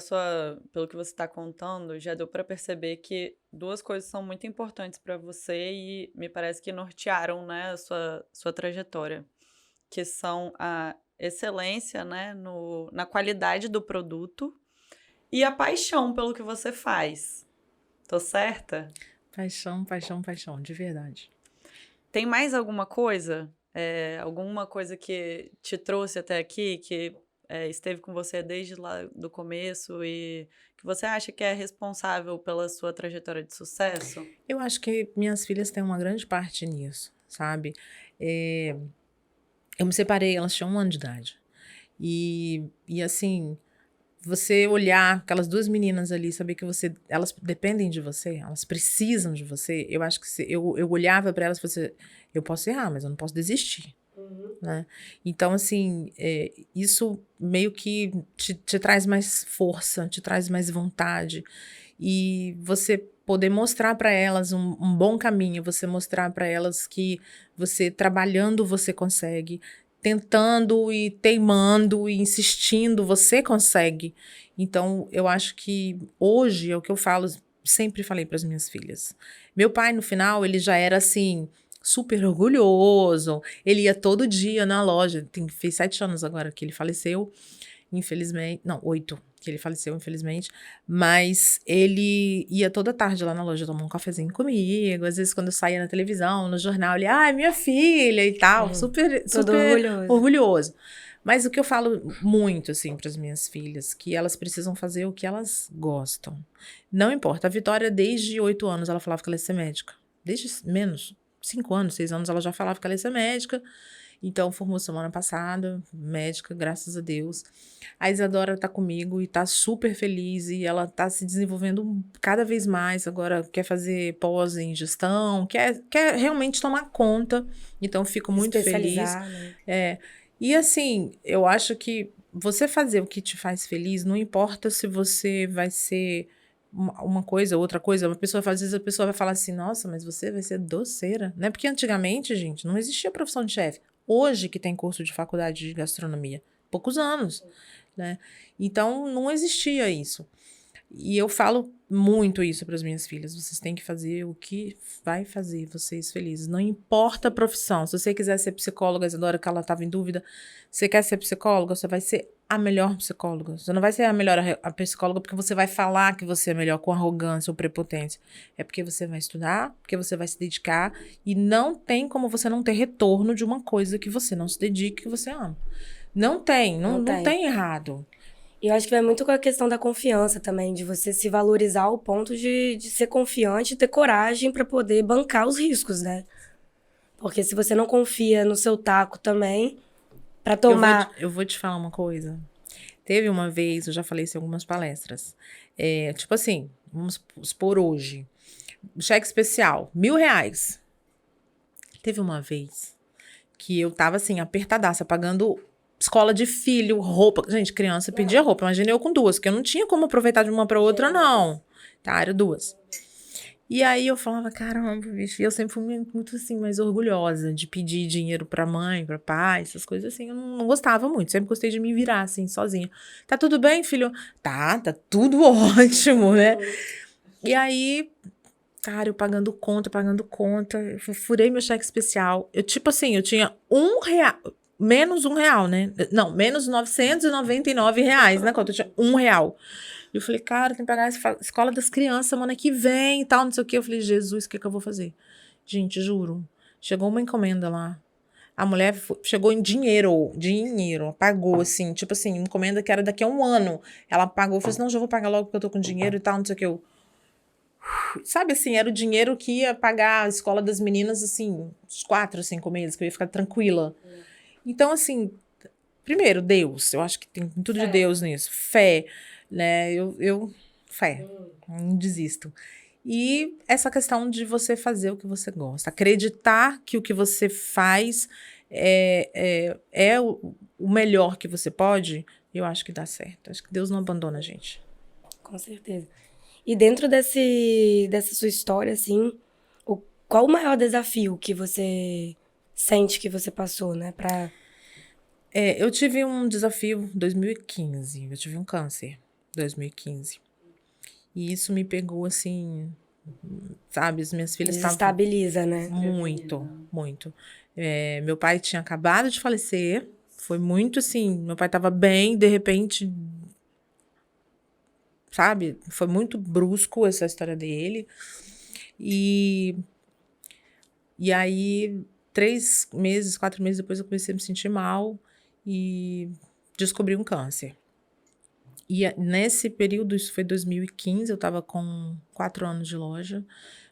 Speaker 2: que você está contando, já deu para perceber que 2 coisas são muito importantes para você e me parece que nortearam, né, a sua trajetória, que são a excelência, né, na qualidade do produto e a paixão pelo que você faz. Tô certa?
Speaker 1: Paixão, de verdade.
Speaker 2: Tem mais alguma coisa? Alguma coisa que te trouxe até aqui, que esteve com você desde lá do começo e que você acha que é responsável pela sua trajetória de sucesso?
Speaker 1: Eu acho que minhas filhas têm uma grande parte nisso, sabe? Eu me separei, elas tinham 1 ano de idade. E assim, você olhar aquelas 2 meninas ali, saber que elas dependem de você, elas precisam de você. Eu acho que eu olhava para elas e falei assim, eu posso errar, mas eu não posso desistir. Né? Então, assim, isso meio que te traz mais força, te traz mais vontade. E você poder mostrar para elas um bom caminho, você mostrar para elas que você trabalhando, você consegue, tentando e teimando e insistindo, você consegue. Então, eu acho que hoje é o que eu falo, sempre falei para as minhas filhas. Meu pai, no final, ele já era assim... super orgulhoso, ele ia todo dia na loja, fez 7 anos agora que ele faleceu, infelizmente, não, 8 que ele faleceu, infelizmente, mas ele ia toda tarde lá na loja tomar um cafezinho comigo, às vezes quando eu saía na televisão, no jornal, ele, minha filha e tal, super orgulhoso. Mas o que eu falo muito, assim, para as minhas filhas, que elas precisam fazer o que elas gostam. Não importa, a Vitória, desde 8 anos, ela falava que ela ia ser médica, desde menos 5 anos, 6 anos, ela já falava que ela ia ser médica. Então, formou semana passada, médica, graças a Deus. A Isadora tá comigo e tá super feliz. E ela tá se desenvolvendo cada vez mais. Agora quer fazer pós em gestão, quer realmente tomar conta. Então, fico muito feliz.
Speaker 3: Né?
Speaker 1: E assim, eu acho que você fazer o que te faz feliz, não importa se você vai ser uma coisa, outra coisa, às vezes a pessoa vai falar assim, nossa, mas você vai ser doceira, né? Porque antigamente, gente, não existia profissão de chefe. Hoje que tem curso de faculdade de gastronomia, poucos anos, né? Então, não existia isso. E eu falo muito isso para as minhas filhas. Vocês têm que fazer o que vai fazer vocês felizes. Não importa a profissão. Se você quiser ser psicóloga, Isadora, que ela estava em dúvida, você quer ser psicóloga, você vai ser a melhor psicóloga. Você não vai ser a melhor a psicóloga porque você vai falar que você é melhor com arrogância ou prepotência. É porque você vai estudar, porque você vai se dedicar e não tem como você não ter retorno de uma coisa que você não se dedique, que você ama. Não tem, não tem errado.
Speaker 3: E eu acho que vai muito com a questão da confiança também, de você se valorizar ao ponto de ser confiante e ter coragem para poder bancar os riscos, né? Porque se você não confia no seu taco também, para tomar...
Speaker 1: Eu vou te falar uma coisa. Teve uma vez, eu já falei isso em algumas palestras, tipo assim, vamos expor hoje, cheque especial, R$1.000. Teve uma vez que eu tava assim, apertadaça, pagando... escola de filho, roupa. Gente, criança pedia roupa. Imagina eu com duas, porque eu não tinha como aproveitar de uma para outra, não. Tá, eram duas. E aí eu falava, caramba, bicho. E eu sempre fui muito assim, mais orgulhosa de pedir dinheiro pra mãe, pra pai, essas coisas assim. Eu não gostava muito. Sempre gostei de me virar, assim, sozinha. Tá tudo bem, filho? Tá tudo ótimo, né? E aí, cara, eu pagando conta. Eu furei meu cheque especial. Eu, tipo assim, eu tinha R$1. Menos R$1, né? Não, menos R$999 na conta. Eu tinha R$1. E eu falei, cara, tem que pagar a escola das crianças semana que vem e tal, não sei o quê. Eu falei, Jesus, o que eu vou fazer? Gente, juro. Chegou uma encomenda lá. A mulher chegou em dinheiro, pagou, assim, tipo assim, encomenda que era daqui a um ano. Ela pagou, eu falei assim, não, já vou pagar logo porque eu tô com dinheiro e tal, não sei o que. Sabe assim, era o dinheiro que ia pagar a escola das meninas, assim, uns 4, 5 meses, que eu ia ficar tranquila. Então, assim, primeiro, Deus. Eu acho que tem tudo de Deus nisso. Fé, né? Fé. Não desisto. E essa questão de você fazer o que você gosta. Acreditar que o que você faz é o melhor que você pode, eu acho que dá certo. Acho que Deus não abandona a gente.
Speaker 3: Com certeza. E dentro dessa sua história, assim, qual o maior desafio que você sente que você passou, né?
Speaker 1: Eu tive um desafio em 2015. Eu tive um câncer em 2015. E isso me pegou, assim, sabe? As minhas filhas estavam...
Speaker 3: Desestabiliza, né?
Speaker 1: Muito, muito. Meu pai tinha acabado de falecer. Foi muito, assim, meu pai estava bem, de repente... Sabe? Foi muito brusco essa história dele. E aí, 3 meses, 4 meses depois, eu comecei a me sentir mal e descobri um câncer. E nesse período, isso foi 2015, eu estava com 4 anos de loja.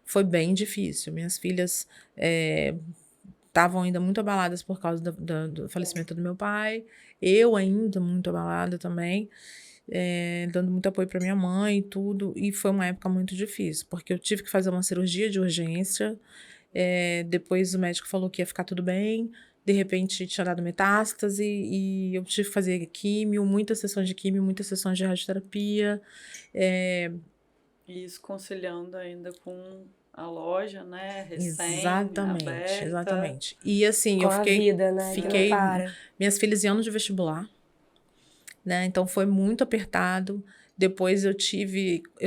Speaker 1: Foi bem difícil. Minhas filhas estavam ainda muito abaladas por causa do falecimento do meu pai. Eu ainda muito abalada também. Dando muito apoio para minha mãe e tudo. E foi uma época muito difícil, porque eu tive que fazer uma cirurgia de urgência. Depois o médico falou que ia ficar tudo bem. De repente tinha dado metástase e eu tive que fazer químio, muitas sessões de químio, muitas sessões de radioterapia.
Speaker 2: E isso conciliando ainda com a loja, né?
Speaker 1: Exatamente. E assim,
Speaker 3: com
Speaker 1: eu fiquei...
Speaker 3: a vida, né?
Speaker 1: Fiquei...
Speaker 3: Que não para.
Speaker 1: Minhas filhas iam de vestibular, né? Então foi muito apertado. Depois eu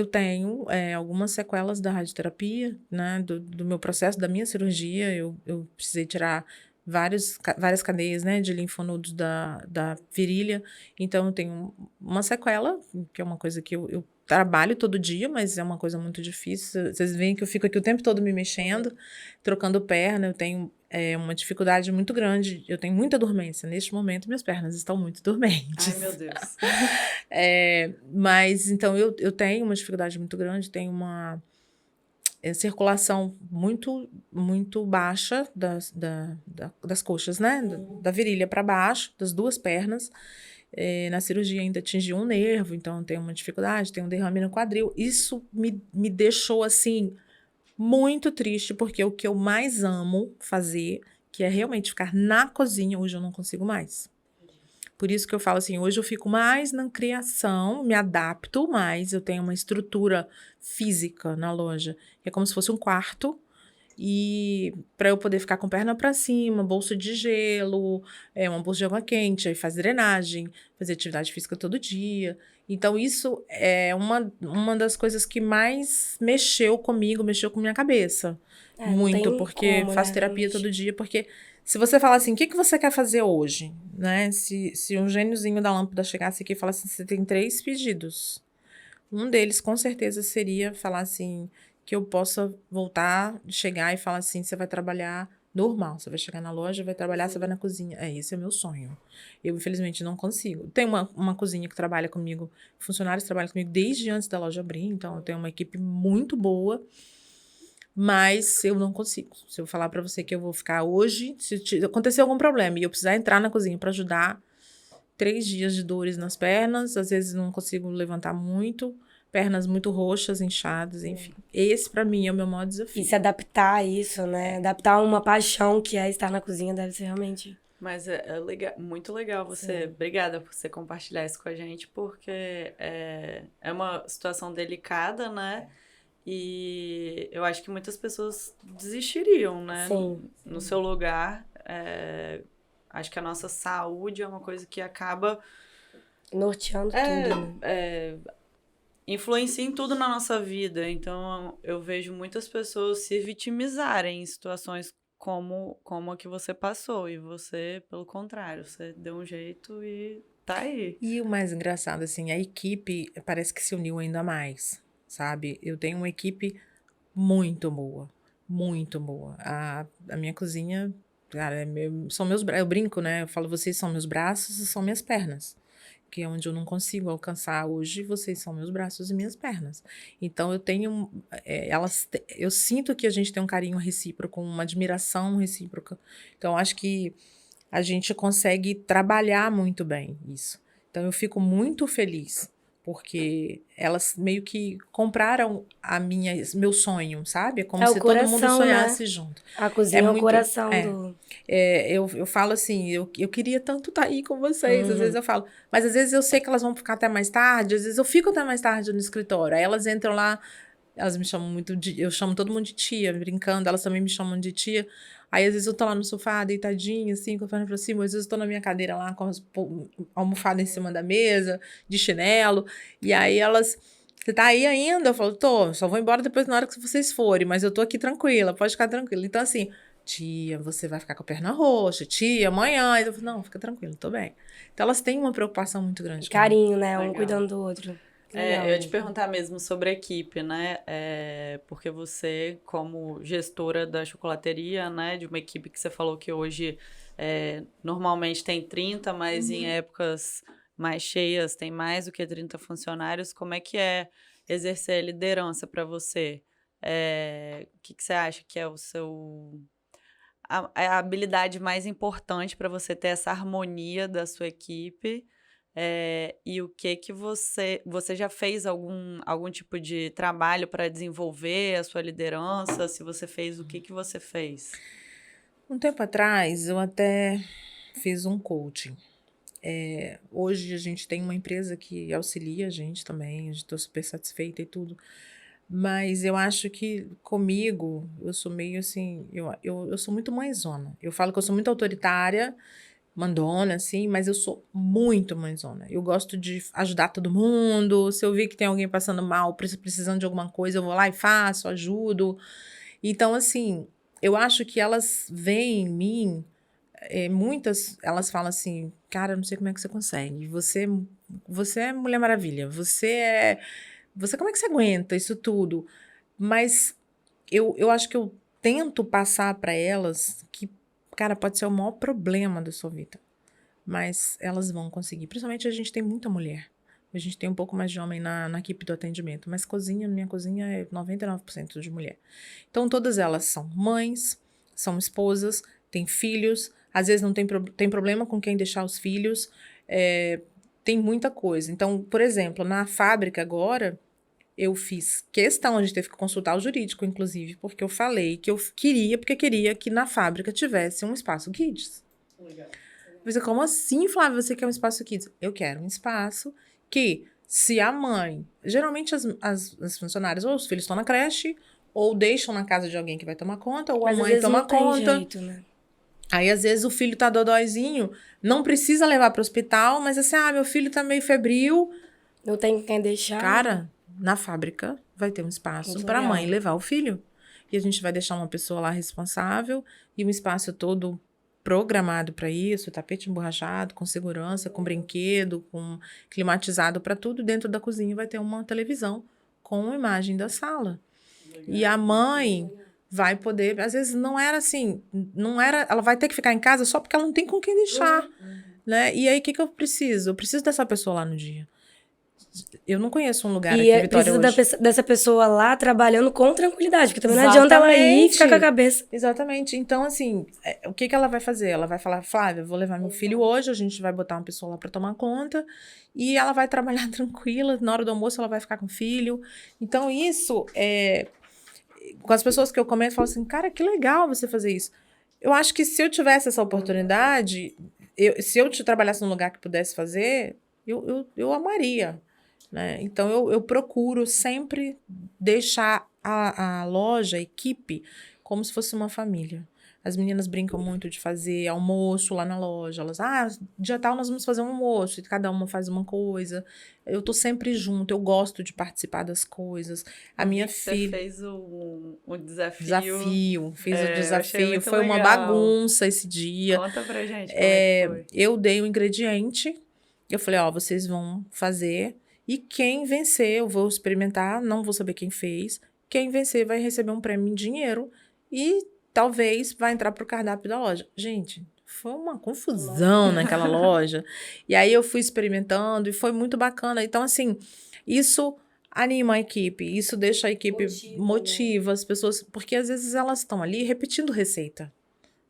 Speaker 1: tenho algumas sequelas da radioterapia, né? Do meu processo, da minha cirurgia. Eu precisei tirar várias cadeias, né, de linfonodos da virilha. Então, eu tenho uma sequela, que é uma coisa que eu trabalho todo dia, mas é uma coisa muito difícil. Vocês veem que eu fico aqui o tempo todo me mexendo, trocando perna. Eu tenho uma dificuldade muito grande. Eu tenho muita dormência. Neste momento, minhas pernas estão muito dormentes.
Speaker 2: Ai, meu Deus.
Speaker 1: Mas, então, eu tenho uma dificuldade muito grande, tenho uma... circulação muito, muito baixa das coxas, né? Da virilha para baixo, das duas pernas. Na cirurgia ainda atingiu um nervo, então eu tenho uma dificuldade, tenho um derrame no quadril. Isso me deixou, assim, muito triste, porque o que eu mais amo fazer, que é realmente ficar na cozinha, hoje eu não consigo mais. Por isso que eu falo assim, hoje eu fico mais na criação, me adapto mais, eu tenho uma estrutura física na loja, que é como se fosse um quarto, e para eu poder ficar com perna para cima, bolsa de gelo, uma bolsa de água quente, aí faz drenagem, fazer atividade física todo dia. Então, isso é uma das coisas que mais mexeu comigo, mexeu com minha cabeça.
Speaker 3: Não
Speaker 1: Muito,
Speaker 3: tem
Speaker 1: porque
Speaker 3: como,
Speaker 1: faço
Speaker 3: né,
Speaker 1: terapia
Speaker 3: realmente.
Speaker 1: todo dia, porque se você falar assim, o que que você quer fazer hoje? Né? Se um gêniozinho da lâmpada chegasse aqui e falasse assim, você tem 3 pedidos. Um deles, com certeza, seria falar assim, que eu possa voltar, chegar e falar assim, você vai trabalhar normal, você vai chegar na loja, vai trabalhar, você vai na cozinha. Esse é meu sonho. Eu, infelizmente, não consigo. Tem uma cozinha que trabalha comigo, funcionários trabalham comigo desde antes da loja abrir, então eu tenho uma equipe muito boa, mas eu não consigo. Se eu falar pra você que eu vou ficar hoje, se acontecer algum problema e eu precisar entrar na cozinha pra ajudar, 3 dias de dores nas pernas, às vezes não consigo levantar muito, pernas muito roxas, inchadas, enfim. Esse, pra mim, é o meu maior
Speaker 3: E
Speaker 1: desafio.
Speaker 3: se adaptar a isso, né? Adaptar a uma paixão que é estar na cozinha deve ser realmente...
Speaker 2: Mas é legal, muito legal você. Obrigada por você compartilhar isso com a gente, porque é uma situação delicada, né? E eu acho que muitas pessoas desistiriam, né?
Speaker 3: Sim.
Speaker 2: No seu lugar, acho que a nossa saúde é uma coisa que acaba
Speaker 3: Norteando tudo, né?
Speaker 2: influencia em tudo na nossa vida. Então, eu vejo muitas pessoas se vitimizarem em situações como a que você passou. E você, pelo contrário, você deu um jeito e tá aí.
Speaker 1: E o mais engraçado, assim, a equipe parece que se uniu ainda mais, sabe? Eu tenho uma equipe muito boa, muito boa. A minha cozinha, cara, são meus braços. Eu brinco, né? Eu falo, vocês são meus braços e são minhas pernas. Que é onde eu não consigo alcançar hoje, vocês são meus braços e minhas pernas. Então eu tenho, eu sinto que a gente tem um carinho recíproco, uma admiração recíproca. Então eu acho que a gente consegue trabalhar muito bem isso. Então eu fico muito feliz porque elas meio que compraram meu sonho, sabe? É como
Speaker 3: É o
Speaker 1: se todo mundo
Speaker 3: coração, né?
Speaker 1: sonhasse junto.
Speaker 3: A
Speaker 1: É
Speaker 3: cozinha é o
Speaker 1: muito,
Speaker 3: coração do...
Speaker 1: eu falo assim, eu queria tanto estar aí com vocês, às vezes
Speaker 3: Uhum.
Speaker 1: eu falo, mas às vezes eu sei que elas vão ficar até mais tarde, às vezes eu fico até mais tarde no escritório, aí elas entram lá, elas me chamam muito eu chamo todo mundo de tia, brincando, elas também me chamam de tia, aí às vezes eu tô lá no sofá, deitadinha, assim, com a perna pra cima, às vezes eu tô na minha cadeira lá, com a almofada em cima da mesa, de chinelo, e aí elas... Você tá aí ainda? Eu falo, tô, só vou embora depois na hora que vocês forem, mas eu tô aqui tranquila, pode ficar tranquila. Então, assim, tia, você vai ficar com a perna roxa, tia, amanhã. Eu falo, não, fica tranquilo, tô bem. Então, elas têm uma preocupação muito grande comigo.
Speaker 3: Carinho, né? Um
Speaker 2: Legal.
Speaker 3: cuidando do outro. Legal.
Speaker 2: Eu ia te perguntar mesmo sobre a equipe, né? Porque você, como gestora da chocolateria, né? De uma equipe que você falou que hoje normalmente tem 30, mas em épocas mais cheias tem mais do que 30 funcionários. Como é que é exercer a liderança para você? O que você acha que é a habilidade mais importante para você ter essa harmonia da sua equipe? E o que você já fez algum tipo de trabalho para desenvolver a sua liderança? Se você fez, o que você fez?
Speaker 1: Um tempo atrás, eu até fiz um coaching. Hoje a gente tem uma empresa que auxilia a gente também, estou super satisfeita e tudo. Mas eu acho que comigo, eu sou meio assim, eu sou muito mãezona. Eu falo que eu sou muito autoritária, mandona, assim, mas eu sou muito mãezona. Eu gosto de ajudar todo mundo. Se eu ver que tem alguém passando mal, precisando de alguma coisa, eu vou lá e faço, ajudo. Então, assim, eu acho que elas veem em mim, muitas, elas falam assim, cara, eu não sei como é que você consegue. Você é Mulher Maravilha. Como é que você aguenta isso tudo? Mas eu acho que eu tento passar para elas que, cara, pode ser o maior problema da sua vida, mas elas vão conseguir. Principalmente a gente tem muita mulher. A gente tem um pouco mais de homem na equipe do atendimento, mas minha cozinha é 99% de mulher. Então, todas elas são mães, são esposas, têm filhos, às vezes não tem problema com quem deixar os filhos, tem muita coisa. Então, por exemplo, na fábrica agora, eu fiz questão, a gente teve que consultar o jurídico, inclusive, porque eu falei que eu queria, porque queria que na fábrica tivesse um espaço kids.
Speaker 2: Legal.
Speaker 1: Você, como assim, Flávia, você quer um espaço kids? Eu quero um espaço que, se a mãe... Geralmente as funcionárias, ou os filhos estão na creche, ou deixam na casa de alguém que vai tomar conta, ou
Speaker 3: Mas
Speaker 1: a
Speaker 3: às
Speaker 1: mãe
Speaker 3: vezes
Speaker 1: toma
Speaker 3: não tem
Speaker 1: conta.
Speaker 3: jeito, né?
Speaker 1: Aí, às vezes, o filho tá dodóizinho, não precisa levar para o hospital, mas assim, meu filho tá meio febril.
Speaker 3: Não tem quem deixar.
Speaker 1: Cara, na fábrica vai ter um espaço
Speaker 3: Muito
Speaker 1: para a mãe
Speaker 3: legal.
Speaker 1: levar o filho. E a gente vai deixar uma pessoa lá responsável e um espaço todo programado para isso, tapete emborrachado, com segurança, com brinquedo, com climatizado para tudo. Dentro da cozinha vai ter uma televisão com a imagem da sala. E a mãe vai poder, às vezes não era assim, não era, ela vai ter que ficar em casa só porque ela não tem com quem deixar, né? E aí o que eu preciso? Eu preciso dessa pessoa lá no dia. Eu não conheço um lugar aqui em Vitória
Speaker 3: precisa
Speaker 1: hoje.
Speaker 3: dessa pessoa lá trabalhando com tranquilidade, porque também não adianta ela ir e ficar com a cabeça.
Speaker 1: Exatamente. Então, assim, o que ela vai fazer? Ela vai falar, Flávia, eu vou levar meu filho hoje, a gente vai botar uma pessoa lá para tomar conta, e ela vai trabalhar tranquila, na hora do almoço ela vai ficar com o filho. Então, isso, com as pessoas que eu comento, eu falo assim, cara, que legal você fazer isso. Eu acho que se eu tivesse essa oportunidade, se eu trabalhasse num lugar que pudesse fazer, eu amaria. Né? Então, eu procuro sempre deixar a loja, a equipe, como se fosse uma família. As meninas brincam muito de fazer almoço lá na loja. Elas, dia tal nós vamos fazer um almoço. E cada uma faz uma coisa. Eu tô sempre junto. Eu gosto de participar das coisas. A minha filha...
Speaker 2: Você fez o desafio.
Speaker 1: Fiz o
Speaker 2: Eu achei
Speaker 1: desafio.
Speaker 2: muito
Speaker 1: Foi uma
Speaker 2: legal.
Speaker 1: bagunça esse dia.
Speaker 2: Conta pra gente como é que foi.
Speaker 1: Eu dei o ingrediente. Eu falei, vocês vão fazer... E quem vencer, eu vou experimentar, não vou saber quem fez. Quem vencer vai receber um prêmio em dinheiro e talvez vai entrar pro cardápio da loja. Gente, foi uma confusão naquela loja. E aí eu fui experimentando e foi muito bacana. Então, assim, isso anima a equipe, isso deixa a equipe motiva as pessoas, porque às vezes elas estão ali repetindo receita,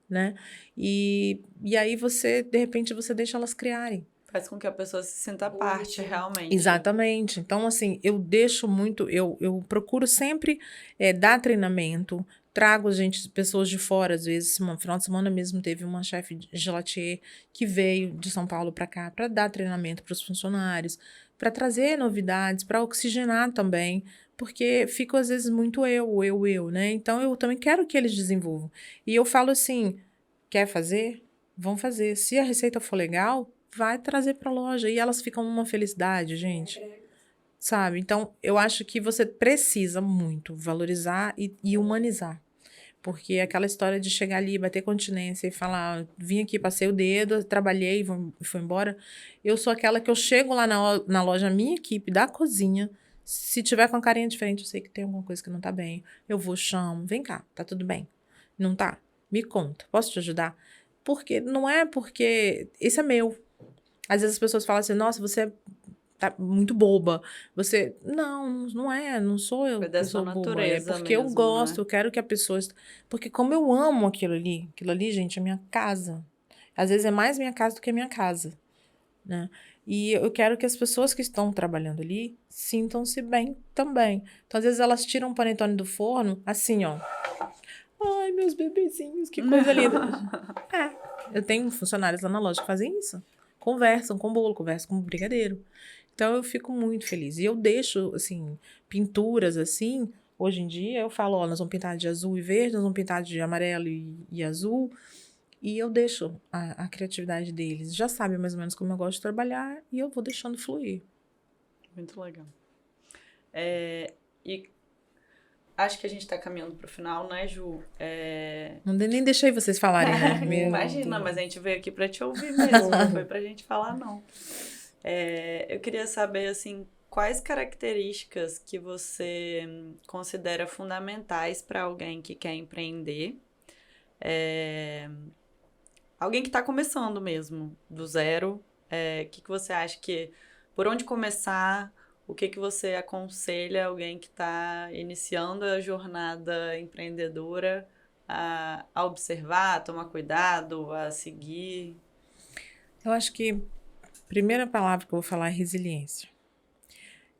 Speaker 1: né? E aí de repente, você deixa elas criarem.
Speaker 2: Faz com que a pessoa se sinta parte, realmente.
Speaker 1: Exatamente. Então, assim, eu deixo muito... Eu procuro sempre dar treinamento. Trago, pessoas de fora. Às vezes, no final de semana mesmo, teve uma chefe de gelatier que veio de São Paulo para cá para dar treinamento para os funcionários, para trazer novidades, para oxigenar também. Porque fico, às vezes, muito eu, né? Então, eu também quero que eles desenvolvam. E eu falo assim, quer fazer? Vão fazer. Se a receita for legal... vai trazer para a loja. E elas ficam numa felicidade, gente. Sabe? Então, eu acho que você precisa muito valorizar e humanizar. Porque aquela história de chegar ali, bater continência e falar, vim aqui, passei o dedo, trabalhei e fui embora. Eu sou aquela que eu chego lá na loja, minha equipe da cozinha, se tiver com a carinha diferente, eu sei que tem alguma coisa que não tá bem. Eu vou, chamo, vem cá, tá tudo bem? Não tá? Me conta, posso te ajudar? Porque não é porque... Esse é meu. Às vezes as pessoas falam assim, nossa, você tá muito boba. Você... Não é. Não sou eu que sou boba. É porque eu gosto, eu quero que a pessoa... Porque como eu amo aquilo ali, gente, é minha casa. Às vezes é mais minha casa do que a minha casa. Né? E eu quero que as pessoas que estão trabalhando ali sintam-se bem também. Então, às vezes elas tiram um panetone do forno, assim, ó. Ai, meus bebezinhos, que coisa linda. Eu tenho funcionários lá na loja que fazem isso. Conversam com bolo, conversam com brigadeiro. Então, eu fico muito feliz. E eu deixo, assim, pinturas, assim. Hoje em dia, eu falo, nós vamos pintar de azul e verde, nós vamos pintar de amarelo e azul. E eu deixo a criatividade deles. Já sabem mais ou menos como eu gosto de trabalhar e eu vou deixando fluir.
Speaker 2: Muito legal. E acho que a gente tá caminhando pro final, né, Ju?
Speaker 1: Nem deixei vocês falarem, né?
Speaker 2: Imagina, mas a gente veio aqui pra te ouvir mesmo, não foi pra gente falar, não. Eu queria saber, assim, quais características que você considera fundamentais para alguém que quer empreender? Alguém que está começando mesmo, do zero. O que você acha que... Por onde começar? O que você aconselha alguém que está iniciando a jornada empreendedora a observar, a tomar cuidado, a seguir?
Speaker 1: Eu acho que a primeira palavra que eu vou falar é resiliência.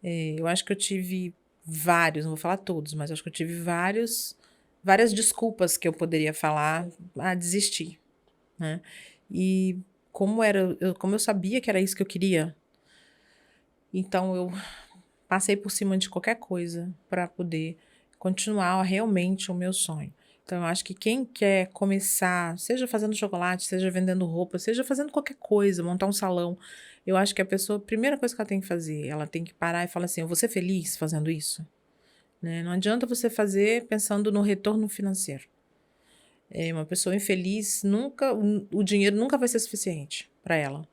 Speaker 1: Eu acho que eu tive vários, não vou falar todos, mas acho que eu tive várias desculpas que eu poderia falar a desistir, né? E como eu sabia que era isso que eu queria, então eu passei por cima de qualquer coisa para poder continuar realmente o meu sonho. Então, eu acho que quem quer começar, seja fazendo chocolate, seja vendendo roupa, seja fazendo qualquer coisa, montar um salão, eu acho que a primeira coisa que ela tem que fazer, ela tem que parar e falar assim, eu vou ser feliz fazendo isso? Né? Não adianta você fazer pensando no retorno financeiro. Uma pessoa infeliz, o dinheiro nunca vai ser suficiente para ela.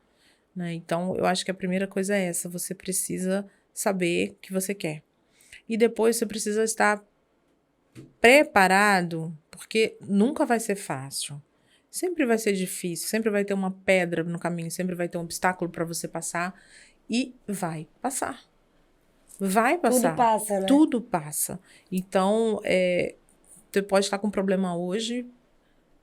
Speaker 1: Né? Então, eu acho que a primeira coisa é essa, você precisa saber o que você quer. E depois você precisa estar preparado, porque nunca vai ser fácil. Sempre vai ser difícil, sempre vai ter uma pedra no caminho, sempre vai ter um obstáculo para você passar e vai passar. Vai passar.
Speaker 3: Tudo passa, né?
Speaker 1: Tudo passa. Então, você pode estar com um problema hoje,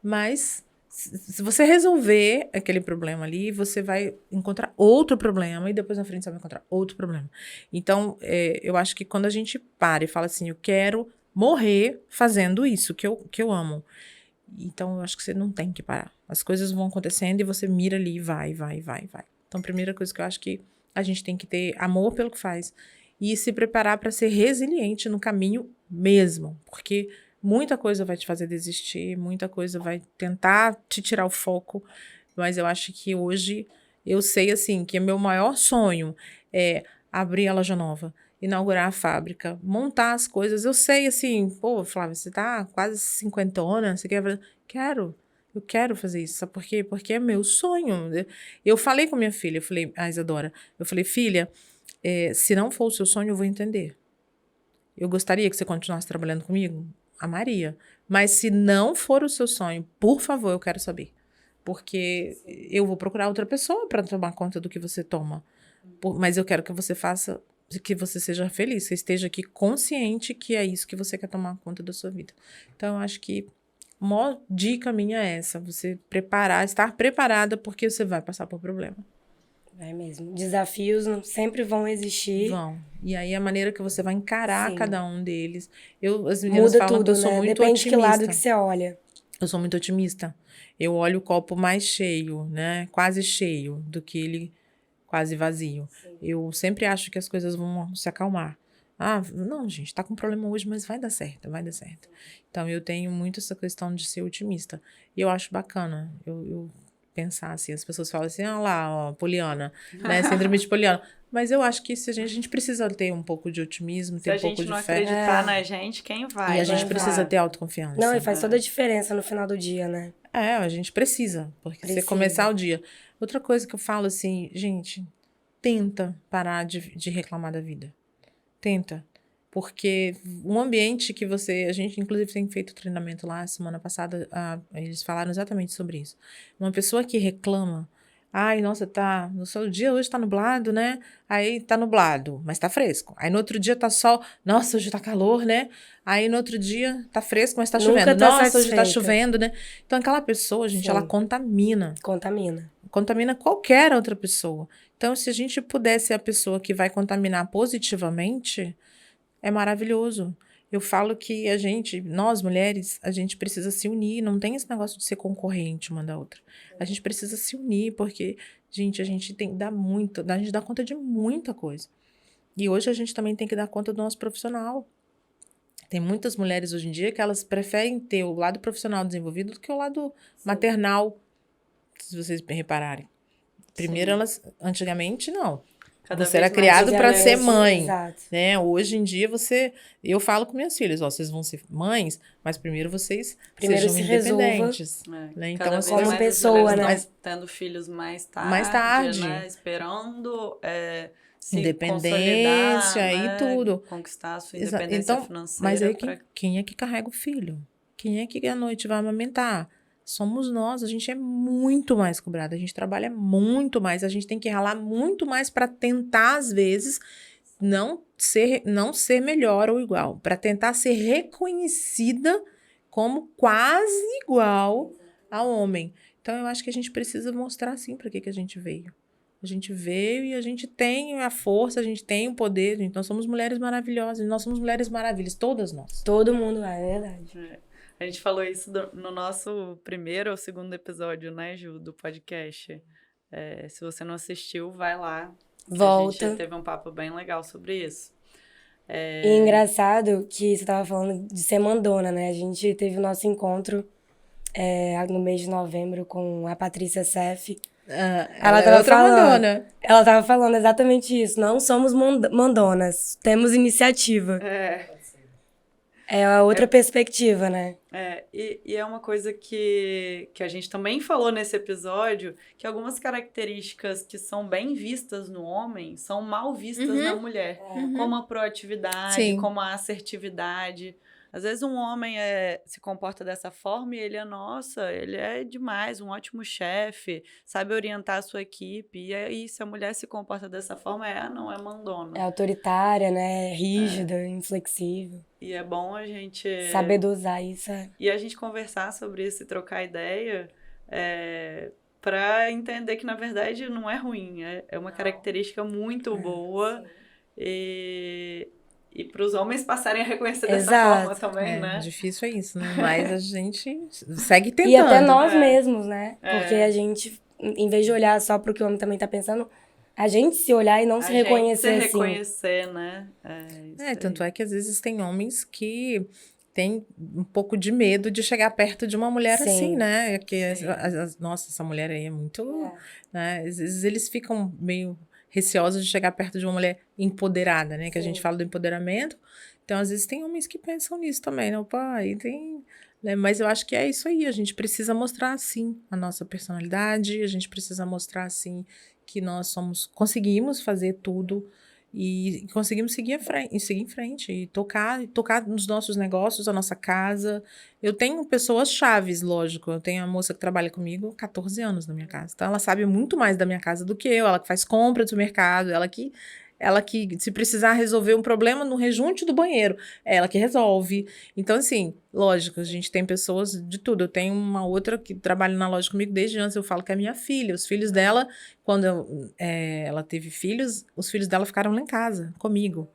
Speaker 1: mas se você resolver aquele problema ali, você vai encontrar outro problema e depois na frente você vai encontrar outro problema. Então, eu acho que quando a gente para e fala assim, eu quero morrer fazendo isso que eu amo. Então, eu acho que você não tem que parar. As coisas vão acontecendo e você mira ali e vai. Então, a primeira coisa que eu acho que a gente tem que ter amor pelo que faz e se preparar para ser resiliente no caminho mesmo, porque muita coisa vai te fazer desistir, muita coisa vai tentar te tirar o foco, mas eu acho que hoje eu sei, assim, que o meu maior sonho é abrir a loja nova, inaugurar a fábrica, montar as coisas. Eu sei, assim, pô, Flávia, você tá quase 50, você quer fazer? Eu quero fazer isso, sabe por quê? Porque é meu sonho. Eu falei com minha filha, eu falei, Isadora, eu falei, filha, se não for o seu sonho, eu vou entender. Eu gostaria que você continuasse trabalhando comigo? Amaria. Mas se não for o seu sonho, por favor, eu quero saber. Porque eu vou procurar outra pessoa para tomar conta do que você toma. Mas eu quero que você faça, que você seja feliz, que você esteja aqui consciente que é isso que você quer tomar conta da sua vida. Então, eu acho que a maior dica minha é essa, você estar preparada, porque você vai passar por problema.
Speaker 3: É mesmo. Desafios sempre vão existir.
Speaker 1: Vão. E aí a maneira que você vai encarar cada um deles. As meninas
Speaker 3: muda
Speaker 1: falam
Speaker 3: tudo,
Speaker 1: que eu sou
Speaker 3: né?
Speaker 1: muito
Speaker 3: Depende
Speaker 1: otimista.
Speaker 3: de que lado que você olha.
Speaker 1: Eu sou muito otimista. Eu olho o copo mais cheio, né? Quase cheio, do que ele quase vazio. Sim. Eu sempre acho que as coisas vão se acalmar. Não, gente, tá com problema hoje, mas vai dar certo, vai dar certo. Então, eu tenho muito essa questão de ser otimista. E eu acho bacana. Eu pensar assim, as pessoas falam assim, ó, Poliana, né, síndrome de Poliana. Mas eu acho que se a gente precisa ter um pouco de otimismo, ter um pouco de fé.
Speaker 2: Se a gente não acreditar na gente, quem vai?
Speaker 1: E a gente precisa ter autoconfiança.
Speaker 3: Não, e faz toda a diferença no final do dia, né?
Speaker 1: A gente precisa, porque você começar o dia. Outra coisa que eu falo assim, gente, tenta parar de reclamar da vida. Tenta. Porque um ambiente que a gente inclusive tem feito treinamento lá, semana passada, eles falaram exatamente sobre isso. Uma pessoa que reclama, nossa, no seu dia hoje tá nublado, né? Aí tá nublado, mas tá fresco. Aí no outro dia tá sol, nossa, hoje tá calor, né? Aí no outro dia tá fresco, mas tá chovendo. Nossa, hoje tá chovendo, né? Então aquela pessoa, gente, ela contamina. Contamina qualquer outra pessoa. Então, se a gente pudesse ser a pessoa que vai contaminar positivamente, é maravilhoso. Eu falo que nós mulheres, a gente precisa se unir, não tem esse negócio de ser concorrente uma da outra. A gente precisa se unir, porque, gente, a gente tem que dar a gente dá conta de muita coisa. E hoje a gente também tem que dar conta do nosso profissional. Tem muitas mulheres hoje em dia que elas preferem ter o lado profissional desenvolvido do que o lado maternal, se vocês repararem. Primeiro, antigamente, não. Você era criado para ser mãe, né? Hoje em dia, eu falo com minhas filhas, vocês vão ser mães, mas primeiro vocês sejam independentes. Né?
Speaker 3: Então, como pessoa, né?
Speaker 2: Tendo filhos mais tarde. Né? Esperando se
Speaker 1: independência e tudo.
Speaker 2: Conquistar a sua independência financeira.
Speaker 1: Mas aí quem é que carrega o filho? Quem é que à noite vai amamentar? Somos nós, a gente é muito mais cobrado, a gente trabalha muito mais, a gente tem que ralar muito mais para tentar, às vezes, não ser melhor ou igual, para tentar ser reconhecida como quase igual ao homem. Então, eu acho que a gente precisa mostrar, sim, para que a gente veio. A gente veio e a gente tem a força, a gente tem o poder, então somos mulheres maravilhosas, nós somos mulheres maravilhas, todas nós.
Speaker 3: Todo mundo é verdade.
Speaker 2: A gente falou isso no nosso primeiro ou segundo episódio, né, Ju, do podcast. Se você não assistiu, vai lá.
Speaker 3: Volta.
Speaker 2: A gente teve um papo bem legal sobre isso.
Speaker 3: E engraçado que você tava falando de ser mandona, né? A gente teve o nosso encontro no mês de novembro com a Patrícia Seff.
Speaker 1: Ela tava falando. Mandona.
Speaker 3: Ela tava falando exatamente isso. Não somos mandonas, temos iniciativa. É outra perspectiva, né?
Speaker 2: E é uma coisa que a gente também falou nesse episódio, que algumas características que são bem vistas no homem são mal vistas na mulher. Como a proatividade,
Speaker 1: Sim.
Speaker 2: como a assertividade. Às vezes um homem se comporta dessa forma e ele é demais, um ótimo chefe, sabe orientar a sua equipe. E aí, se a mulher se comporta dessa forma, não é mandona.
Speaker 3: É autoritária, né? Rígida, inflexível.
Speaker 2: E é bom a gente...
Speaker 3: saber dosar isso.
Speaker 2: E a gente conversar sobre isso e trocar ideia para entender que, na verdade, não é ruim. É uma característica muito boa. E para os homens passarem a reconhecer dessa forma também, né?
Speaker 1: Difícil é isso, né? Mas a gente segue tentando.
Speaker 3: E até nós mesmos, né? Porque a gente, em vez de olhar só para o que o homem também tá pensando, a gente se olhar e não se reconhecer assim.
Speaker 2: reconhecer, né?
Speaker 1: Tanto é que às vezes tem homens que têm um pouco de medo de chegar perto de uma mulher assim, né? Nossa, essa mulher aí é muito... Né? Às vezes eles ficam meio receosos de chegar perto de uma mulher empoderada, né? Que a gente fala do empoderamento. Então, às vezes tem homens que pensam nisso também, né? Opa, aí tem... Né? Mas eu acho que é isso aí, a gente precisa mostrar, sim, a nossa personalidade, a gente precisa mostrar, sim, que nós conseguimos fazer tudo e conseguimos seguir em frente e tocar nos nossos negócios, a nossa casa. Eu tenho pessoas chaves, lógico. Eu tenho a moça que trabalha comigo há 14 anos na minha casa. Então, ela sabe muito mais da minha casa do que eu. Ela que faz compra do mercado, ela que, se precisar resolver um problema no rejunte do banheiro, é ela que resolve. Então, assim, lógico, a gente tem pessoas de tudo. Eu tenho uma outra que trabalha na loja comigo desde antes, eu falo que é minha filha. Os filhos dela, quando ela teve filhos, os filhos dela ficaram lá em casa, comigo.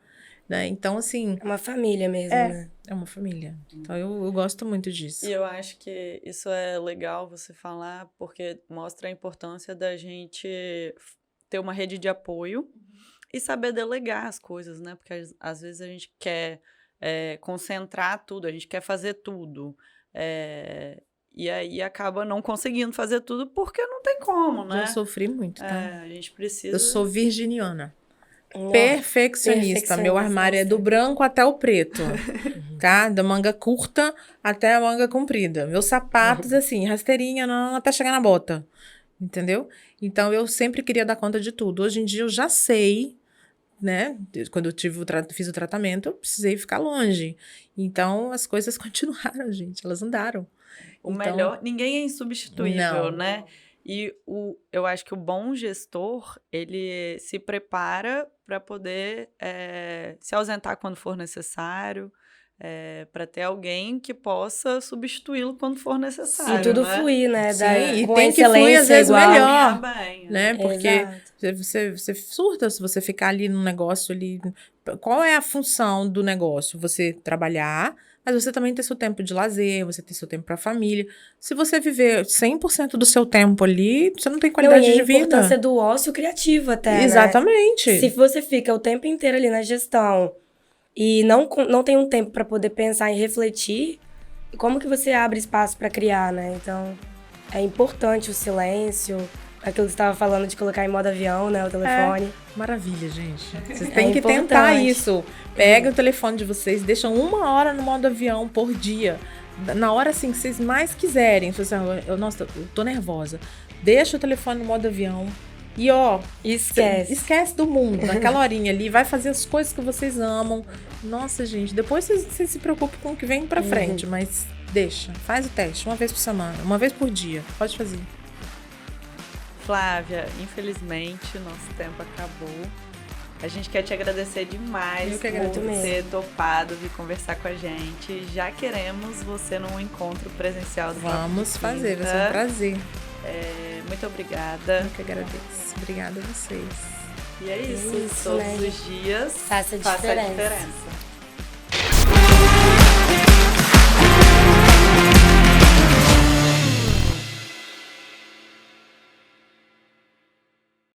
Speaker 1: Né? Então, assim...
Speaker 3: É uma família mesmo, né?
Speaker 1: É uma família. Então, eu gosto muito disso.
Speaker 2: E eu acho que isso é legal você falar, porque mostra a importância da gente ter uma rede de apoio e saber delegar as coisas, né? Porque às vezes a gente quer concentrar tudo, a gente quer fazer tudo. E aí acaba não conseguindo fazer tudo porque não tem como, né?
Speaker 1: Já sofri muito, tá?
Speaker 2: A gente precisa...
Speaker 1: Eu sou virginiana. Perfeccionista. Meu armário é do branco até o preto. Tá? Da manga curta até a manga comprida. Meus sapatos, assim, rasteirinha, até chegar na bota. Entendeu? Então, eu sempre queria dar conta de tudo. Hoje em dia, eu já sei... Né? Quando eu fiz o tratamento, eu precisei ficar longe. Então, as coisas continuaram, gente. Elas andaram.
Speaker 2: Melhor, ninguém é insubstituível, né? E eu acho que o bom gestor, ele se prepara para poder se ausentar quando for necessário, para ter alguém que possa substituí-lo quando for necessário.
Speaker 3: E tudo
Speaker 2: né?
Speaker 3: fluir, né?
Speaker 1: Sim, e tem que fluir às vezes melhor. Bem, né? Porque você surta se você ficar ali no negócio ali. Qual é a função do negócio? Você trabalhar, mas você também ter seu tempo de lazer, você ter seu tempo para a família. Se você viver 100% do seu tempo ali, você não tem qualidade de vida.
Speaker 3: A importância do ócio criativo até,
Speaker 1: Exatamente.
Speaker 3: Né? Se você fica o tempo inteiro ali na gestão e não tem um tempo para poder pensar e refletir, como que você abre espaço para criar, né? Então, é importante o silêncio, aquilo que você estava falando de colocar em modo avião, né? O telefone.
Speaker 1: Maravilha, gente. Vocês têm que tentar isso. Pega o telefone de vocês, deixam 1 hora no modo avião por dia. Na hora, assim, que vocês mais quiserem. Nossa, eu tô nervosa. Deixa o telefone no modo avião. E, esquece do mundo. Naquela horinha ali, vai fazer as coisas que vocês amam. Nossa, gente, depois vocês se preocupam com o que vem pra frente. Mas faz o teste. 1 vez por semana, 1 vez por dia. Pode fazer.
Speaker 2: Flávia, infelizmente, nosso tempo acabou. A gente quer te agradecer demais por ter topado vir conversar com a gente. Já queremos você num encontro presencial do
Speaker 1: Vamos fazer, vai ser um prazer.
Speaker 2: Muito obrigada.
Speaker 1: Eu que agradeço. Obrigada a vocês.
Speaker 2: E é isso. Todos os dias
Speaker 3: faça a diferença.